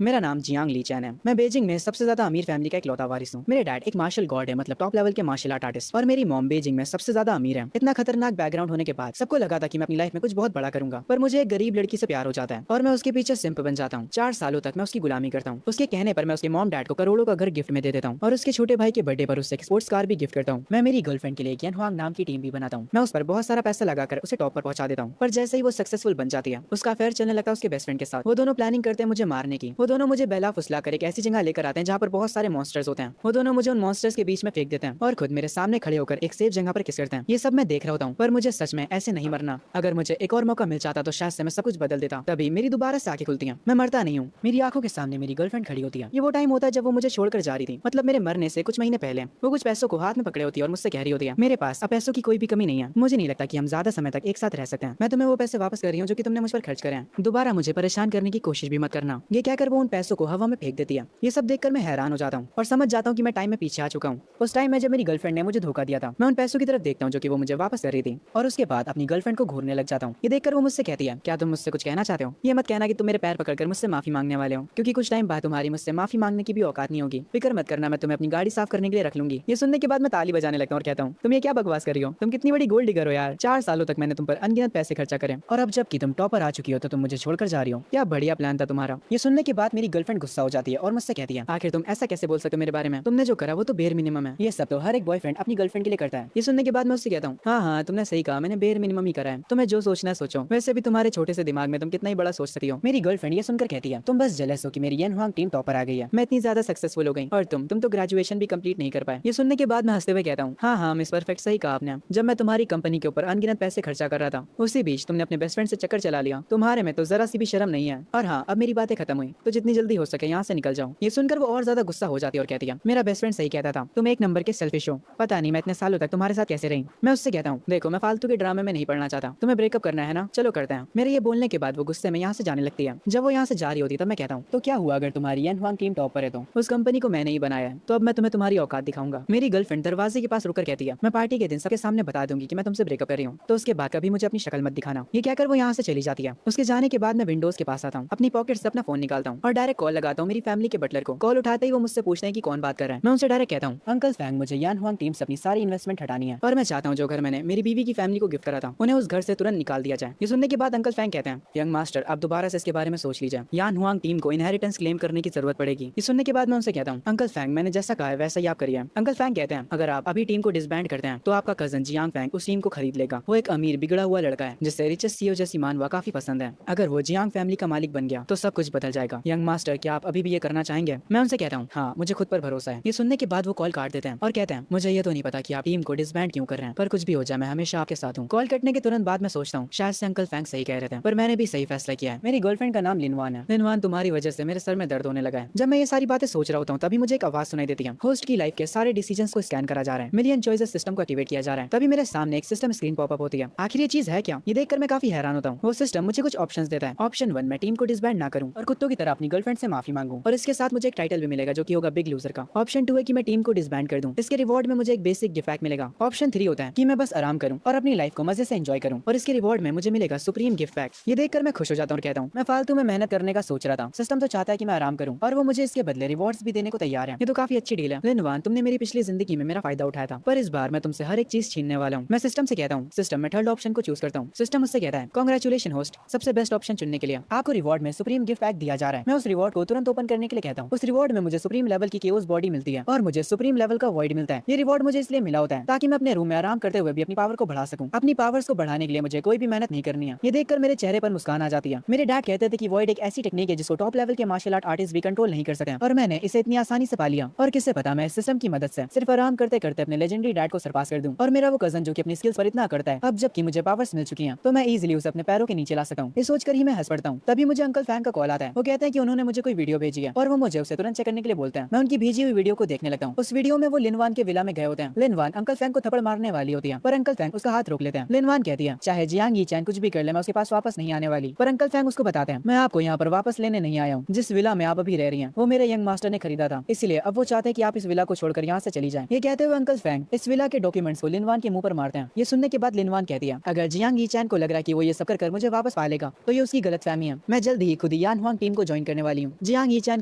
मेरा नाम जियांग ली चैन है। मैं बीजिंग में सबसे ज्यादा अमीर फैमिली का इकलौता वारिस हूँ। मेरे डैड एक मार्शल गॉड है, मतलब टॉप लेवल के मार्शल आर्ट आर्टिस्ट, और मेरी मॉम बीजिंग में सबसे ज्यादा अमीर है। इतना खतरनाक बैकग्राउंड होने के बाद सबको लगा था कि मैं अपनी लाइफ में कुछ बहुत बड़ा करूंगा, पर मुझे एक गरीब लड़की से प्यार हो जाता है और मैं उसके पीछे सिंप बन जाता हूँ। 4 सालों तक मैं उसकी गुलामी करता हूँ। उसके कहने पर मैं उसके मॉम डैड को करोड़ों का घर गिफ्ट में दे देता हूँ और उसके छोटे भाई के बर्थडे पर उससे एक स्पोर्ट्स कार भी गिफ्ट करता हूँ। मैं मेरी गर्लफ्रेंड के लिए यन हुआंग नाम की टीम भी बनाता हूँ। मैं उस पर बहुत सारा पैसा लगाकर उसे टॉप पर पहुंचा देता हूँ, पर जैसे ही वो सक्सेसफुल बन जाती है उसका अफेयर चलने लगता है उसके बेस्ट फ्रेंड के साथ। वो दोनों प्लानिंग करते हैं मुझे मारने की। वो दोनों मुझे बेला फुसला कर एक ऐसी जगह लेकर आते हैं जहाँ पर बहुत सारे मॉन्स्टर्स होते हैं। वो दोनों मुझे उन मॉन्स्टर्स के बीच में फेंक देते हैं और खुद मेरे सामने खड़े होकर एक सेफ जगह पर किस करते हैं। ये सब मैं देख रहा होता हूँ, पर मुझे सच में ऐसे नहीं मरना। अगर मुझे एक और मौका मिल जाता तो शायद से मैं सब कुछ बदल देता। तभी मेरी दोबारा से आंखें खुलती हैं। मैं मरता नहीं हूँ। मेरी आंखों के सामने मेरी गर्लफ्रेंड खड़ी होती है। ये वो टाइम होता है जब वो मुझे छोड़कर जा रही थी, मतलब मेरे मरने से कुछ महीने पहले। वो कुछ पैसों को हाथ में पकड़े होती है और मुझसे कह रही होती है, मेरे पास अब पैसों की कोई भी कमी नहीं है। मुझे नहीं लगता कि हम ज्यादा समय तक एक साथ रह सकते हैं। मैं तुम्हें वो पैसे वापस कर रही हूँ जो कि तुमने मुझ पर खर्च करे हैं। दोबारा मुझे परेशान करने की कोशिश भी मत करना। ये कहकर वो उन पैसों को हवा में फेंक देती है। ये सब देखकर मैं हैरान हो जाता हूँ और समझ जाता हूँ कि मैं टाइम में पीछे आ चुका हूँ। उस टाइम में जब मेरी गर्लफ्रेंड ने मुझे धोखा दिया था, मैं उन पैसों की तरफ देखता हूँ जो कि वो मुझे वापस कर रही थी, और उसके बाद अपनी गर्लफ्रेंड को घूरने लग जाता हूँ। ये देखकर वो मुझसे कहती है, क्या तुम मुझसे कुछ कहना चाहते हो? ये मत कहना कि तुम मेरे पैर पकड़कर मुझसे माफी मांगने वाले हो, क्योंकि कुछ टाइम बाद तुम्हारी मुझसे माफी मांगने की भी औकात नहीं होगी। फिक्र मत करना, मैं तुम्हें अपनी गाड़ी साफ करने के लिए रख लूंगी। ये सुनने के बाद मैं ताली बजाने लगता हूँ और कहता हूँ, तुम ये क्या बकवास कर रही हो? तुम कितनी बड़ी गोल्ड डिगर हो यार। 4 सालों तक मैंने तुम पर अनगिनत पैसे खर्चा करे और अब जबकि तुम टॉपर आ चुकी हो तो तुम मुझे छोड़कर जा रही हो। क्या बढ़िया प्लान था तुम्हारा। ये सुनने के बाद मेरी गर्लफ्रेंड गुस्सा हो जाती है और मुझसे कहती है, आखिर तुम ऐसा कैसे बोल सकते हो मेरे बारे में? तुमने जो करा वो तो बेर मिनिमम है। ये सब तो हर एक बॉयफ्रेंड अपनी गर्लफ्रेंड के लिए करता है। ये सुनने के बाद मैं उससे कहता हूँ, हाँ हाँ तुमने सही कहा, मैंने बेर मिनिमम ही करा है। तुम्हें जो सोचना है सोचो। वैसे भी तुम्हारे छोटे से दिमाग में तुम कितना ही बड़ा सोच सकती हो। मेरी गर्लफ्रेंड ये सुनकर कहती है, तुम बस जेलस हो कि मेरी यन हुआंग टीम टॉपर आ गई है। मैं इतनी ज्यादा सक्सेसफुल हो गई और तुम तो ग्रेजुएशन भी कंप्लीट नहीं कर पाए। ये सुनने के बाद मैं हंसते हुए कहता हूँ, हाँ हाँ मिस परफेक्ट, सही कहा आपने। जब मैं तुम्हारी कंपनी के ऊपर अनगिनत पैसे खर्चा कर रहा था, उसी बीच तुमने अपने बेस्ट फ्रेंड से चक्कर चला लिया। तुम्हारे में तो जरा सी भी शर्म नहीं है। और हाँ, अब मेरी बातें खत्म हुई, तो जितनी जल्दी हो सके यहाँ से निकल जाओ। ये सुनकर वो और ज्यादा गुस्सा हो जाती है और कहती है, मेरा बेस्ट फ्रेंड सही कहता था, तुम एक नंबर के सेल्फिश हो। पता नहीं मैं इतने सालों तक तुम्हारे साथ कैसे रही। मैं उससे कहता हूँ, देखो मैं फालतू के ड्रामे में नहीं पड़ना चाहता। तुम्हें ब्रेकअप करना है ना, चलो करते हैं। मेरे ये बोलने के बाद वो गुस्से में यहाँ से जाने लगती है। जब वो यहाँ से जा रही होती है तब मैं कहता हूँ, तो क्या हुआ अगर तुम्हारी यन हुआंग टीम टॉपर है तो? उस कंपनी को मैंने ही बनाया है, तो अब मैं तुम्हें तुम्हारी औकात दिखाऊंगा। मेरी गर्लफ्रेंड दरवाजे के पास रुककर कहती है, मैं पार्टी के दिन सबके सामने बता दूंगी कि मैं तुमसे ब्रेकअप कर रही हूँ, तो उसके बाद कभी मुझे अपनी शक्ल मत दिखाना। ये कहकर वो यहाँ से चली जाती है। उसके जाने के बाद मैं विंडोज के पास आता हूँ, अपनी पॉकेट से अपना फोन निकालता हूँ और डायरेक्ट कॉल लगाता हूँ मेरी फैमिली के बटलर को। कॉल उठाते ही वो मुझसे पूछते हैं कि कौन बात कर रहा है। मैं उनसे डायरेक्ट कहता हूँ, अंकल फैंग, मुझे यान हुआंग टीम से अपनी सारी इन्वेस्टमेंट हटानी है और मैं चाहता हूँ जो घर मैंने मेरी बीवी की फैमिली को गिफ्ट करा था उन्हें उस घर से तुरंत निकाल दिया जाए। ये सुनने के बाद अंकल फैंग कहते हैं, यंग मास्टर आप दोबारा से इसके बारे में सोच लीजिए। यान हुआंग टीम को इनहेरिटेंस क्लेम करने की जरूरत पड़ेगी। ये सुनने के बाद मैं उनसे कहता हूँ, अंकल फैंग मैंने जैसा कहा है वैसा ही आप करिए। अंकल फैंग कहते हैं, अगर आप अभी टीम को डिसबैंड करते हैं तो आपका कजन जियांग फैंग उस टीम को खरीद लेगा। वो एक अमीर बिगड़ा हुआ लड़का है जिसे रिचेस्ट सीईओ जैसी मानवा काफी पसंद है। अगर वो जियांग फैमिली का मालिक बन गया तो सब कुछ बदल जाएगा। यंग मास्टर क्या आप अभी भी ये करना चाहेंगे? मैं उनसे कहता हूँ, हाँ मुझे खुद पर भरोसा है। ये सुनने के बाद वो कॉल काट देते हैं और कहते हैं, मुझे ये तो नहीं पता कि आप टीम को डिसबैंड क्यों कर रहे हैं, पर कुछ भी हो जाए मैं हमेशा आपके साथ हूँ। कॉल कटने के तुरंत बाद मैं सोचता हूँ, शायद से अंकल फैंग सही कह रहे थे, पर मैंने भी सही फैसला किया है। मेरी गर्लफ्रेंड का नाम लिनवान है। लिनवान तुम्हारी वजह से मेरे सर में दर्द होने लगा है। जब मैं ये सारी बातें सोच रहा होता हूँ तभी मुझे एक आवाज सुनाई देती है। होस्ट की लाइफ के सारे डिसीजंस को स्कैन करा जा रहा है, मिलियन चॉइसेस सिस्टम को एक्टिवेट किया जा रहा है। तभी मेरे सामने एक सिस्टम स्क्रीन पॉपअप होती है। आखिर ये चीज है क्या? ये देखकर मैं काफी हैरान होता हूँ। वो सिस्टम मुझे कुछ ऑप्शंस देता है। ऑप्शन 1, मैं टीम को डिसबैंड ना करूँ और कुत्तों की तरह अपनी गर्लफ्रेंड से माफी मांगूं, और इसके साथ मुझे एक टाइटल भी मिलेगा जो कि होगा बिग लूजर का। ऑप्शन 2 है कि मैं टीम को डिसबैंड कर दूं, इसके रिवॉर्ड में मुझे एक बेसिक गिफ्ट मिलेगा। ऑप्शन 3 होता है कि मैं बस आराम करूं और अपनी लाइफ को मजे से एंजॉय करूं, और इसके रिवॉर्ड में मुझे मिलेगा सुप्रीम गिफ्ट पैक। ये देखकर मैं खुश हो जाता हूं और कहता हूं, मैं फालतू में मेहनत करने का सोच रहा था, सिस्टम तो चाहता है कि मैं आराम करूं और वो मुझे इसके बदले रिवॉर्ड्स भी देने को तैयार है। ये तो काफी अच्छी डील है। लिनवान, तुमने मेरी पिछली जिंदगी में मेरा फायदा उठाया था, पर इस बार मैं तुमसे हर एक चीज छीनने वाला हूँ। मैं सिस्टम से कहता हूँ, सिस्टम मैं थर्ड ऑप्शन को चूज करता हूँ। सिस्टम मुझसे कहता है, कांग्रेचुलेशन होस्ट, सबसे बेस्ट ऑप्शन चुनने के लिए आपको रिवॉर्ड में सुप्रीम गिफ्ट पैक दिया जा रहा है। मैं उस रिवॉर्ड को तुरंत ओपन करने के लिए कहता हूँ। उस रिवॉर्ड में मुझे सुप्रीम लेवल की केओस बॉडी मिलती है और मुझे सुप्रीम लेवल का वॉइड मिलता है। ये रिवॉर्ड मुझे इसलिए मिला होता है ताकि मैं अपने रूम में आराम करते हुए भी अपनी पावर को बढ़ा सकूं। अपनी पावर्स को बढ़ाने के लिए मुझे कोई भी मेहनत नहीं करनी है। ये देखकर मेरे चेहरे पर मुस्कान आ जाती है। मेरे डैड कहते थे कि वॉइड एक ऐसी टेक्निक है जिसको टॉप लेवल के मार्शल आर्ट आर्टिस्ट भी कंट्रोल नहीं कर सकते, और मैंने इसे इतनी आसानी से पा लिया। और किससे पता, मैं इस सिस्टम की मदद से सिर्फ आराम करते करते अपने लेजेंडरी डैड को सरपास कर दूं। और मेरा वो कजन जो कि अपनी स्किल्स पर इतना करता है, अब जबकि मुझे पावर्स मिल चुकी हैं तो मैं इजीली उसे अपने पैरों के नीचे ला सकता हूं। ये सोचकर ही मैं हंस पड़ता हूं। तभी मुझे अंकल फैंग का कॉल आता है। वो कहते हैं कि उन्होंने मुझे कोई वीडियो भेजी है और वो मुझे उसे तुरंत चेक करने के लिए बोलते हैं। मैं उनकी भेजी हुई वीडियो को देखने लगता हूँ। उस वीडियो में वो लिनवान के विला में गए होते हैं। लिनवान अंकल फैंग को थप्पड़ मारने वाली होती है, पर अंकल फैंग उसका हाथ रोक लेते हैं। लिनवान कहती है, चाहे जियांग यी चैन कुछ भी कर ले, मैं उसके पास वापस नहीं आने वाली। पर अंकल फैंग उसको बताते हैं, मैं आपको यहाँ पर वापस लेने नहीं आया हूँ। जिस विला में आप अभी रह रही हैं वो मेरे यंग मास्टर ने खरीदा था, इसलिए अब वो चाहते हैं कि आप इस विला को छोड़कर यहाँ से चली जाएं। ये कहते हुए अंकल फैंग इस विला के डॉक्यूमेंट्स को लिनवान के मुंह पर मारते हैं। ये सुनने के बाद लिनवान कहती है, अगर जियांग यी चैन को लग रहा है कि वो ये सब कर मुझे वापस पा लेगा तो ये उसकी गलतफहमी है। मैं जल्द ही खुद यान हुआंग टीम को ज्वाइन करने वाली हूँ। जियांग यीचैन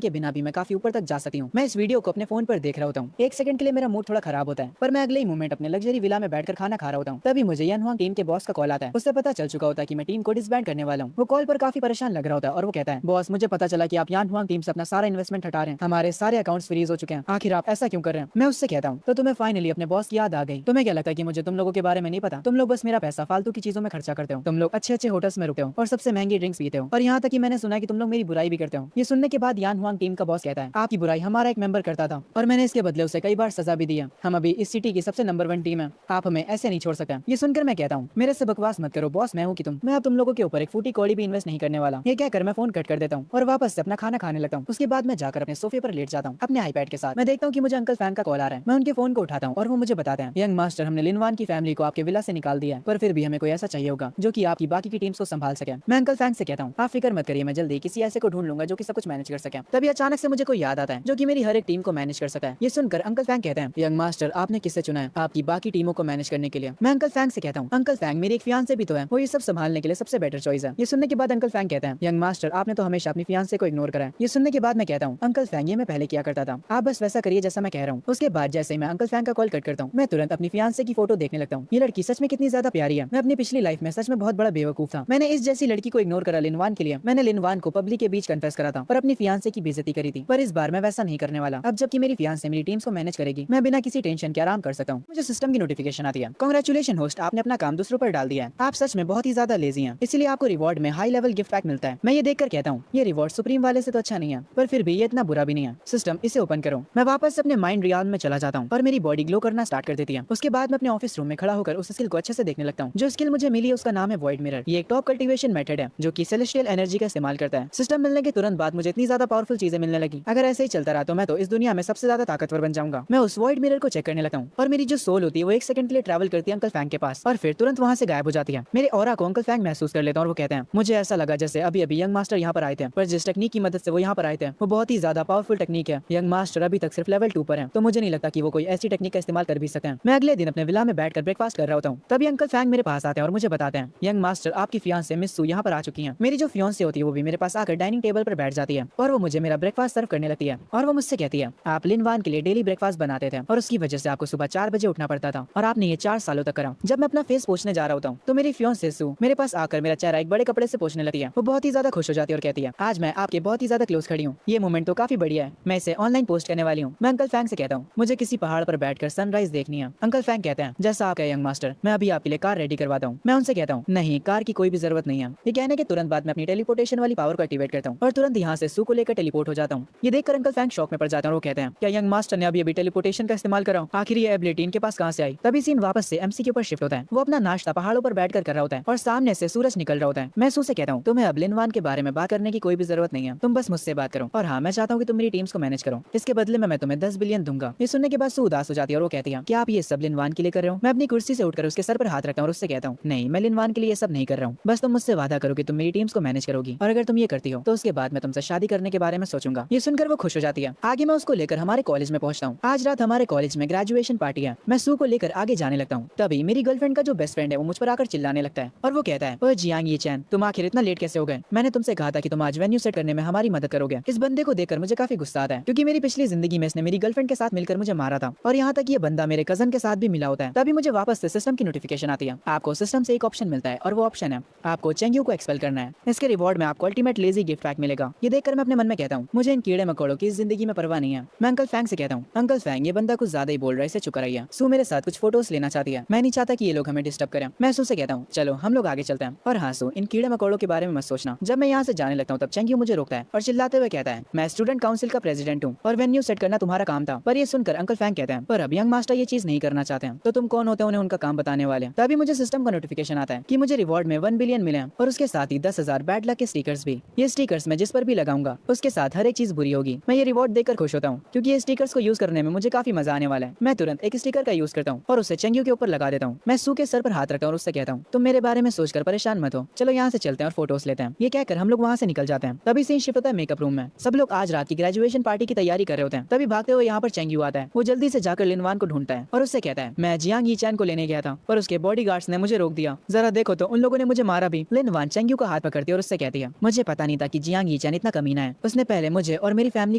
के बिना भी मैं काफी ऊपर तक जा सकती हूँ। मैं इस वीडियो को अपने फोन पर देख रहा होता हूँ। एक सेकंड के लिए मेरा मूड थोड़ा खराब होता है, पर मैं अगले ही मोमेंट अपने लग्जरी विला में बैठकर खाना खा रहा होता हूँ। तभी मुझे यन हुआंग टीम के बॉस का कॉल आता है। उससे पता चल चुका होता है कि मैं टीम को डिसबैंड करने वाला हूँ। वो कॉल पर काफी परेशान लग रहा होता है और वो कहता है, बॉस मुझे पता चला कि आप यान हुआंग टीम से अपना सारा इन्वेस्टमेंट हटा रहे हैं। हमारे सारे अकाउंट्स फ्रीज हो चुके हैं। आखिर आप ऐसा क्यों कर रहे हैं? मैं उससे कहता हूँ, तो तुम्हें फाइनली अपने बॉस की याद आ गई। तुम्हें क्या लगता है कि मुझे तुम लोगों के बारे में नहीं पता? तुम लोग बस मेरा पैसा फालतू की चीजों में खर्चा करते हो। तुम लोग अच्छे अच्छे होटल्स में रुकते हो और सबसे महंगी ड्रिंक्स पीते हो। और यहाँ तक कि मैंने सुना है कि तुम लोग मेरी बुराई भी करते हो। ये सुनने के बाद यान हुआंग टीम का बॉस कहता है, आपकी बुराई हमारा एक मेंबर करता था और मैंने इसके बदले उसे कई बार सजा भी दी है। हम अभी इस सिटी की सबसे नंबर 1 टीम है। आप हमें ऐसे नहीं छोड़ सकते। ये सुनकर मैं कहता हूँ, मेरे से बकवास मत करो बॉस, मैं हूँ कि तुम। मैं अब तुम लोगों के ऊपर एक फूटी कौड़ी भी इन्वेस्ट नहीं करने वाला। ये कहकर मैं फोन कट कर देता हूँ और वापस से अपना खाना खाने लगता हूँ। उसके बाद मैं जाकर अपने सोफे पर लेट जाता हूँ अपने आईपैड के साथ। मैं देखता हूँ कि मुझे अंकल फैंग का कॉल आ रहा है। मैं उनके फोन को उठाता हूँ और वो मुझे बताते हैं, यंग मास्टर, हमने लिनवान की फैमिली को आपके विला से निकाल दिया है, पर फिर भी हमें कोई ऐसा चाहिए होगा जो कि आपकी बाकी की टीम्स को संभाल सके। मैं अंकल फैंग से कहता हूँ, आप फिक्र मत करिए, मैं जल्दी किसी ऐसे को ढूंढ लूंगा जो कि सब कुछ मैनेज कर सके। तभी अचानक से मुझे कोई याद आता है जो कि मेरी हर एक टीम को मैनेज कर सकता है। ये सुनकर अंकल फैंग कहते हैं, यंग मास्टर, आपने किसे चुना है आपकी बाकी टीमों को मैनेज करने के लिए? मैं अंकल फैंग से कहता हूँ, अंकल फैंग, मेरी एक फियांसे भी तो है, वो ये सब संभालने के लिए सबसे बेटर चॉइस है। ये सुनने के बाद अंकल फैंग कहते हैं, यंग मास्टर, आपने तो हमेशा अपनी फियांसे को इग्नोर करा है। ये सुनने के बाद मैं कहता हूँ, अंकल फैंग, ये मैं पहले किया करता था, आप बस वैसा करिए जैसा मैं कह रहा हूँ। उसके बाद जैसे ही मैं अंकल फैंग का कॉल कट करता हूँ, मैं तुरंत अपनी फियांसे की फोटो देखने लगता हूँ। ये लड़की सच में कितनी ज्यादा प्यारी है। मैं अपनी पिछली लाइफ में सच में बहुत बड़ा बेवकूफ था। मैंने इस जैसी लड़की को इग्नोर करा लिनवान के लिए। मैंने लिनवान को पब्लिक के बीच कन्फेस करा था और अपनी फियांसे की बेइज्जती करी थी, पर इस बार मैं वैसा नहीं करने वाला। अब जबकि मेरी फियांसे मेरी टीम्स को मैनेज करेगी, मैं बिना किसी टेंशन के आराम कर सकता हूँ। मुझे सिस्टम की नोटिफिकेशन आती है, कांग्रेचुलेशन होस्ट, आपने अपना काम दूसरों पर डाल दिया है। आप सच में बहुत ही ज्यादा लेजी हैं, इसलिए आपको रिवॉर्ड में हाई लेवल गिफ्ट पैक मिलता है। मैं ये देखकर कहता हूँ, ये रिवॉर्ड सुप्रीम वाले से तो अच्छा नहीं है, पर फिर भी ये इतना बुरा भी नहीं है। सिस्टम, इसे ओपन करो। मैं वापस अपने माइंड रियाल में चला जाता हूँ और मेरी बॉडी ग्लो करना स्टार्ट कर देती है। उसके बाद मैं अपने ऑफिस रूम में खड़ा होकर उस स्किल को अच्छे से देखने लगता हूँ। जो स्किल मुझे मिली है उसका नाम है वॉइड मिरर। ये एक टॉप कल्टीवेशन मेथड है जो कि सेलेस्टियल एनर्जी का इस्तेमाल करता है। सिस्टम मिलने के तुरंत बाद मुझे इतनी ज्यादा पावरफुल चीजें मिलने लगी। अगर ऐसे ही चलता रहा तो मैं तो इस दुनिया में सबसे ज्यादा ताकतवर बन जाऊंगा। मैं उस वॉइड मिरर को चेक करने लगता हूँ और मेरी जो सोल होती है वो 1 सेकंड के लिए ट्रैवल करती है अंकल फैंग के पास और फिर तुरंत वहाँ से गायब हो जाती है। मेरे ऑरा को अंकल फैंग महसूस कर लेता है और वो कहते हैं, मुझे ऐसा लगा जैसे अभी अभी यंग मास्टर यहाँ पर आए थे, पर जिस टेक्निक की मदद से वो यहाँ पर आए थे वो बहुत ही ज्यादा पावरफुल टेक्निक है। यंग मास्टर अभी तक सिर्फ लेवल 2 पर है, तो मुझे नहीं लगता कि वो कोई ऐसी टेक्निक का इस्तेमाल कर भी सकते हैं। मैं अगले दिन अपने विला में बैठकर ब्रेकफास्ट कर रहा होता हूँ। तभी अंकल फैंग मेरे पास आते हैं और मुझे बताते हैं, यंग मास्टर, आपकी फियांसे मिस्सू यहाँ पर आ चुकी है। मेरी जो फियांसे होती है वो भी मेरे पास आकर डाइनिंग टेबल पर बैठ जाती है और वो मुझे मेरा ब्रेकफास्ट सर्व करने लगती है और वो मुझसे कहती है, आप लिनवान के लिए डेली ब्रेकफास्ट बनाते थे और उसकी वजह से आपको सुबह 4 बजे उठना पड़ता था और आपने ये 4 सालों तक करा। जब मैं अपना फेस पोछने जा रहा होता हूँ तो मेरी फियांसे सू मेरे पास आकर मेरा चेहरा एक बड़े कपड़े से पोछने लगती है। वो बहुत ही ज्यादा खुश हो जाती है और कहती है, आज मैं आपके बहुत ही ज्यादा क्लोज खड़ी हूँ। ये मोमेंट तो काफी बढ़िया है, मैं इसे ऑनलाइन पोस्ट करने वाली हूँ। मैं अंकल फैंग से कहता हूँ, मुझे किसी पहाड़ पर बैठकर सनराइज देखनी है। अंकल फैंग कहते हैं, जैसा आप कहे यंग मास्टर, मैं अभी आपके लिए कार रेडी करवाता हूँ। मैं उनसे कहता हूँ, नहीं, कार की कोई भी जरूरत नहीं है। ये कहने के तुरंत बाद मैं अपनी टेलीपोर्टेशन वाली पावर को एक्टिवेट करता हूँ और तुरंत यहाँ से सू को लेकर टेलीपोर्ट हो जाता हूँ। ये देखकर अंकल फैंग शॉक में पड़ जाता है और वो कहते हैं, क्या यंग मास्टर ने अभी टेलीपोर्टेशन का इस्तेमाल करा? आखिर ये एबिलिटी इनके पास कहाँ से आई? तभी सीन वापस से एमसी के ऊपर शिफ्ट होता है। वो अपना नाश्ता पहाड़ों पर बैठकर कर रहा होता है और सामने से सूरज निकल रहा होता है। मैं सू से कहता हूँ, तुम्हें अब लिनवान के बारे में बात करने की कोई भी जरूरत नहीं है, तुम बस मुझसे बात करो। और हाँ, मैं चाहता हूँ कि तुम मेरी टीम्स को मैनेज करो, इसके बदले में मैं तुम्हें 10 बिलियन दूंगा। ये सुनने के बाद सू उदास हो जाती है और वो कहती है, क्या आप ये सब लिनवान के लिए कर रहे हो? मैं अपनी कुर्सी से उठकर उसके सर पर हाथ रखता हूँ और उससे कहता हूँ, नहीं, मैं लिनवान के लिए ये सब नहीं कर रहा हूँ। बस तुम मुझसे वादा करो कि तुम मेरी टीम्स को मैनेज करोगी, और अगर तुम ये करती हो तो उसके बाद मैं तुमसे शादी करने के बारे में सोचूंगा। ये सुनकर वो खुश हो जाती है। आगे मैं उसको लेकर हमारे कॉलेज में पहुंचता हूँ। आज रात हमारे कॉलेज में ग्रेजुएशन पार्टी है। मैं सू को लेकर आगे जाने लगता हूँ। तभी मेरी गर्लफ्रेंड का जो बेस्ट फ्रेंड है वो मुझ पर आकर चिल्लाने लगता है और वो कहता है, ओए जियांग यीचैन, तुम आखिर इतना लेट कैसे हो गए? मैंने तुमसे कहा था कि तुम आज वेन्यू सेट करने में हमारी मदद करोगे। इस बंदे को देखकर मुझे काफी गुस्सा आता है क्योंकि मेरी पिछली जिंदगी में इसने मेरी गर्लफ्रेंड के साथ मिलकर मुझे मारा था और यहाँ तक ये बंदा मेरे कजन के साथ भी मिला होता है। तभी मुझे वापस से सिस्टम की नोटिफिकेशन आती है। आपको सिस्टम से एक ऑप्शन मिलता है और वो ऑप्शन है आपको चेंग्यू को एक्सपेल करना है। इसके रिवॉर्ड में आपको अल्टीमेट लेजी गिफ्ट पैक मिलेगा। ये देखकर मैं अपने मन में कहता हूँ, मुझे इन कीड़े मकोड़ों की जिंदगी में परवाह नहीं है। मैं अंकल फैंग से कहता हूँ, अंकल फैंग, ये बंदा कुछ ज्यादा ही बोल रहा है, इसे चुप कराइए। सू मेरे साथ कुछ फोटोज लेना चाहती है। मैं नहीं चाहता कि ये लोग हमें डिस्टर्ब करें। मैं सू से कहता हूँ, चलो हम लोग आगे चलते हैं। और हाँ सू, इन कीड़े मकोड़ों के बारे में मत सोचना। जब मैं यहाँ से जाने लगता हूँ तब चेंग्यू मुझे रोकता है और चिल्लाते हुए कहता है, मैं स्टूडेंट काउंसिल का प्रेसिडेंट हूँ और वेन्यू सेट करना तुम्हारा काम था। पर ये सुनकर अंकल फैंग कहते हैं, पर अब यंग मास्टर ये चीज नहीं करना चाहते हैं, तो तुम कौन होते हो उन्हें उनका काम बताने वाले? तभी मुझे सिस्टम का नोटिफिकेशन आता है कि मुझे रिवॉर्ड में 1 बिलियन मिले हैं और उसके साथ ही 10,000 बैड लक के स्टिकर्स भी। ये स्टिकर्स मैं जिस पर भी लगाऊंगा उसके साथ हर एक चीज बुरी होगी। मैं ये रिवॉर्ड देखकर खुश होता हूँ क्योंकि ये स्टिकर्स को यूज करने में मुझे काफी मजा आने वाला है। मैं तुरंत एक स्टिकर का यूज करता हूँ और उसे चेंग्यू के ऊपर लगा देता हूँ। मैं सू के सर पर हाथ रखता हूँ और उससे कहता हूँ, तुम मेरे बारे में सोचकर परेशान मत हो, चलो यहाँ से चलते हैं और फोटोज लेते हैं। ये कहकर हम लोग वहाँ से निकल जाते हैं। तभी सीन शिफ्ट होता है मेकअप रूम में। सब लोग आज रात की ग्रेजुएशन पार्टी की तैयारी कर रहे होते हैं। तभी भागते हुए यहाँ पर चेंग्यू आता है। वो जल्दी से जाकर लिनवान को ढूंढता है और उससे कहता है, मैं जियांग यीचैन को लेने गया था पर उसके बॉडीगार्ड्स ने मुझे रोक दिया। जरा देखो तो उन लोगों ने मुझे मारा भी। लिनवान चेंग्यू का हाथ पकड़ती है और उससे कहती है, मुझे पता नहीं था कि जियांग चैन इतना कमीना है, उसने पहले मुझे और मेरी फैमिली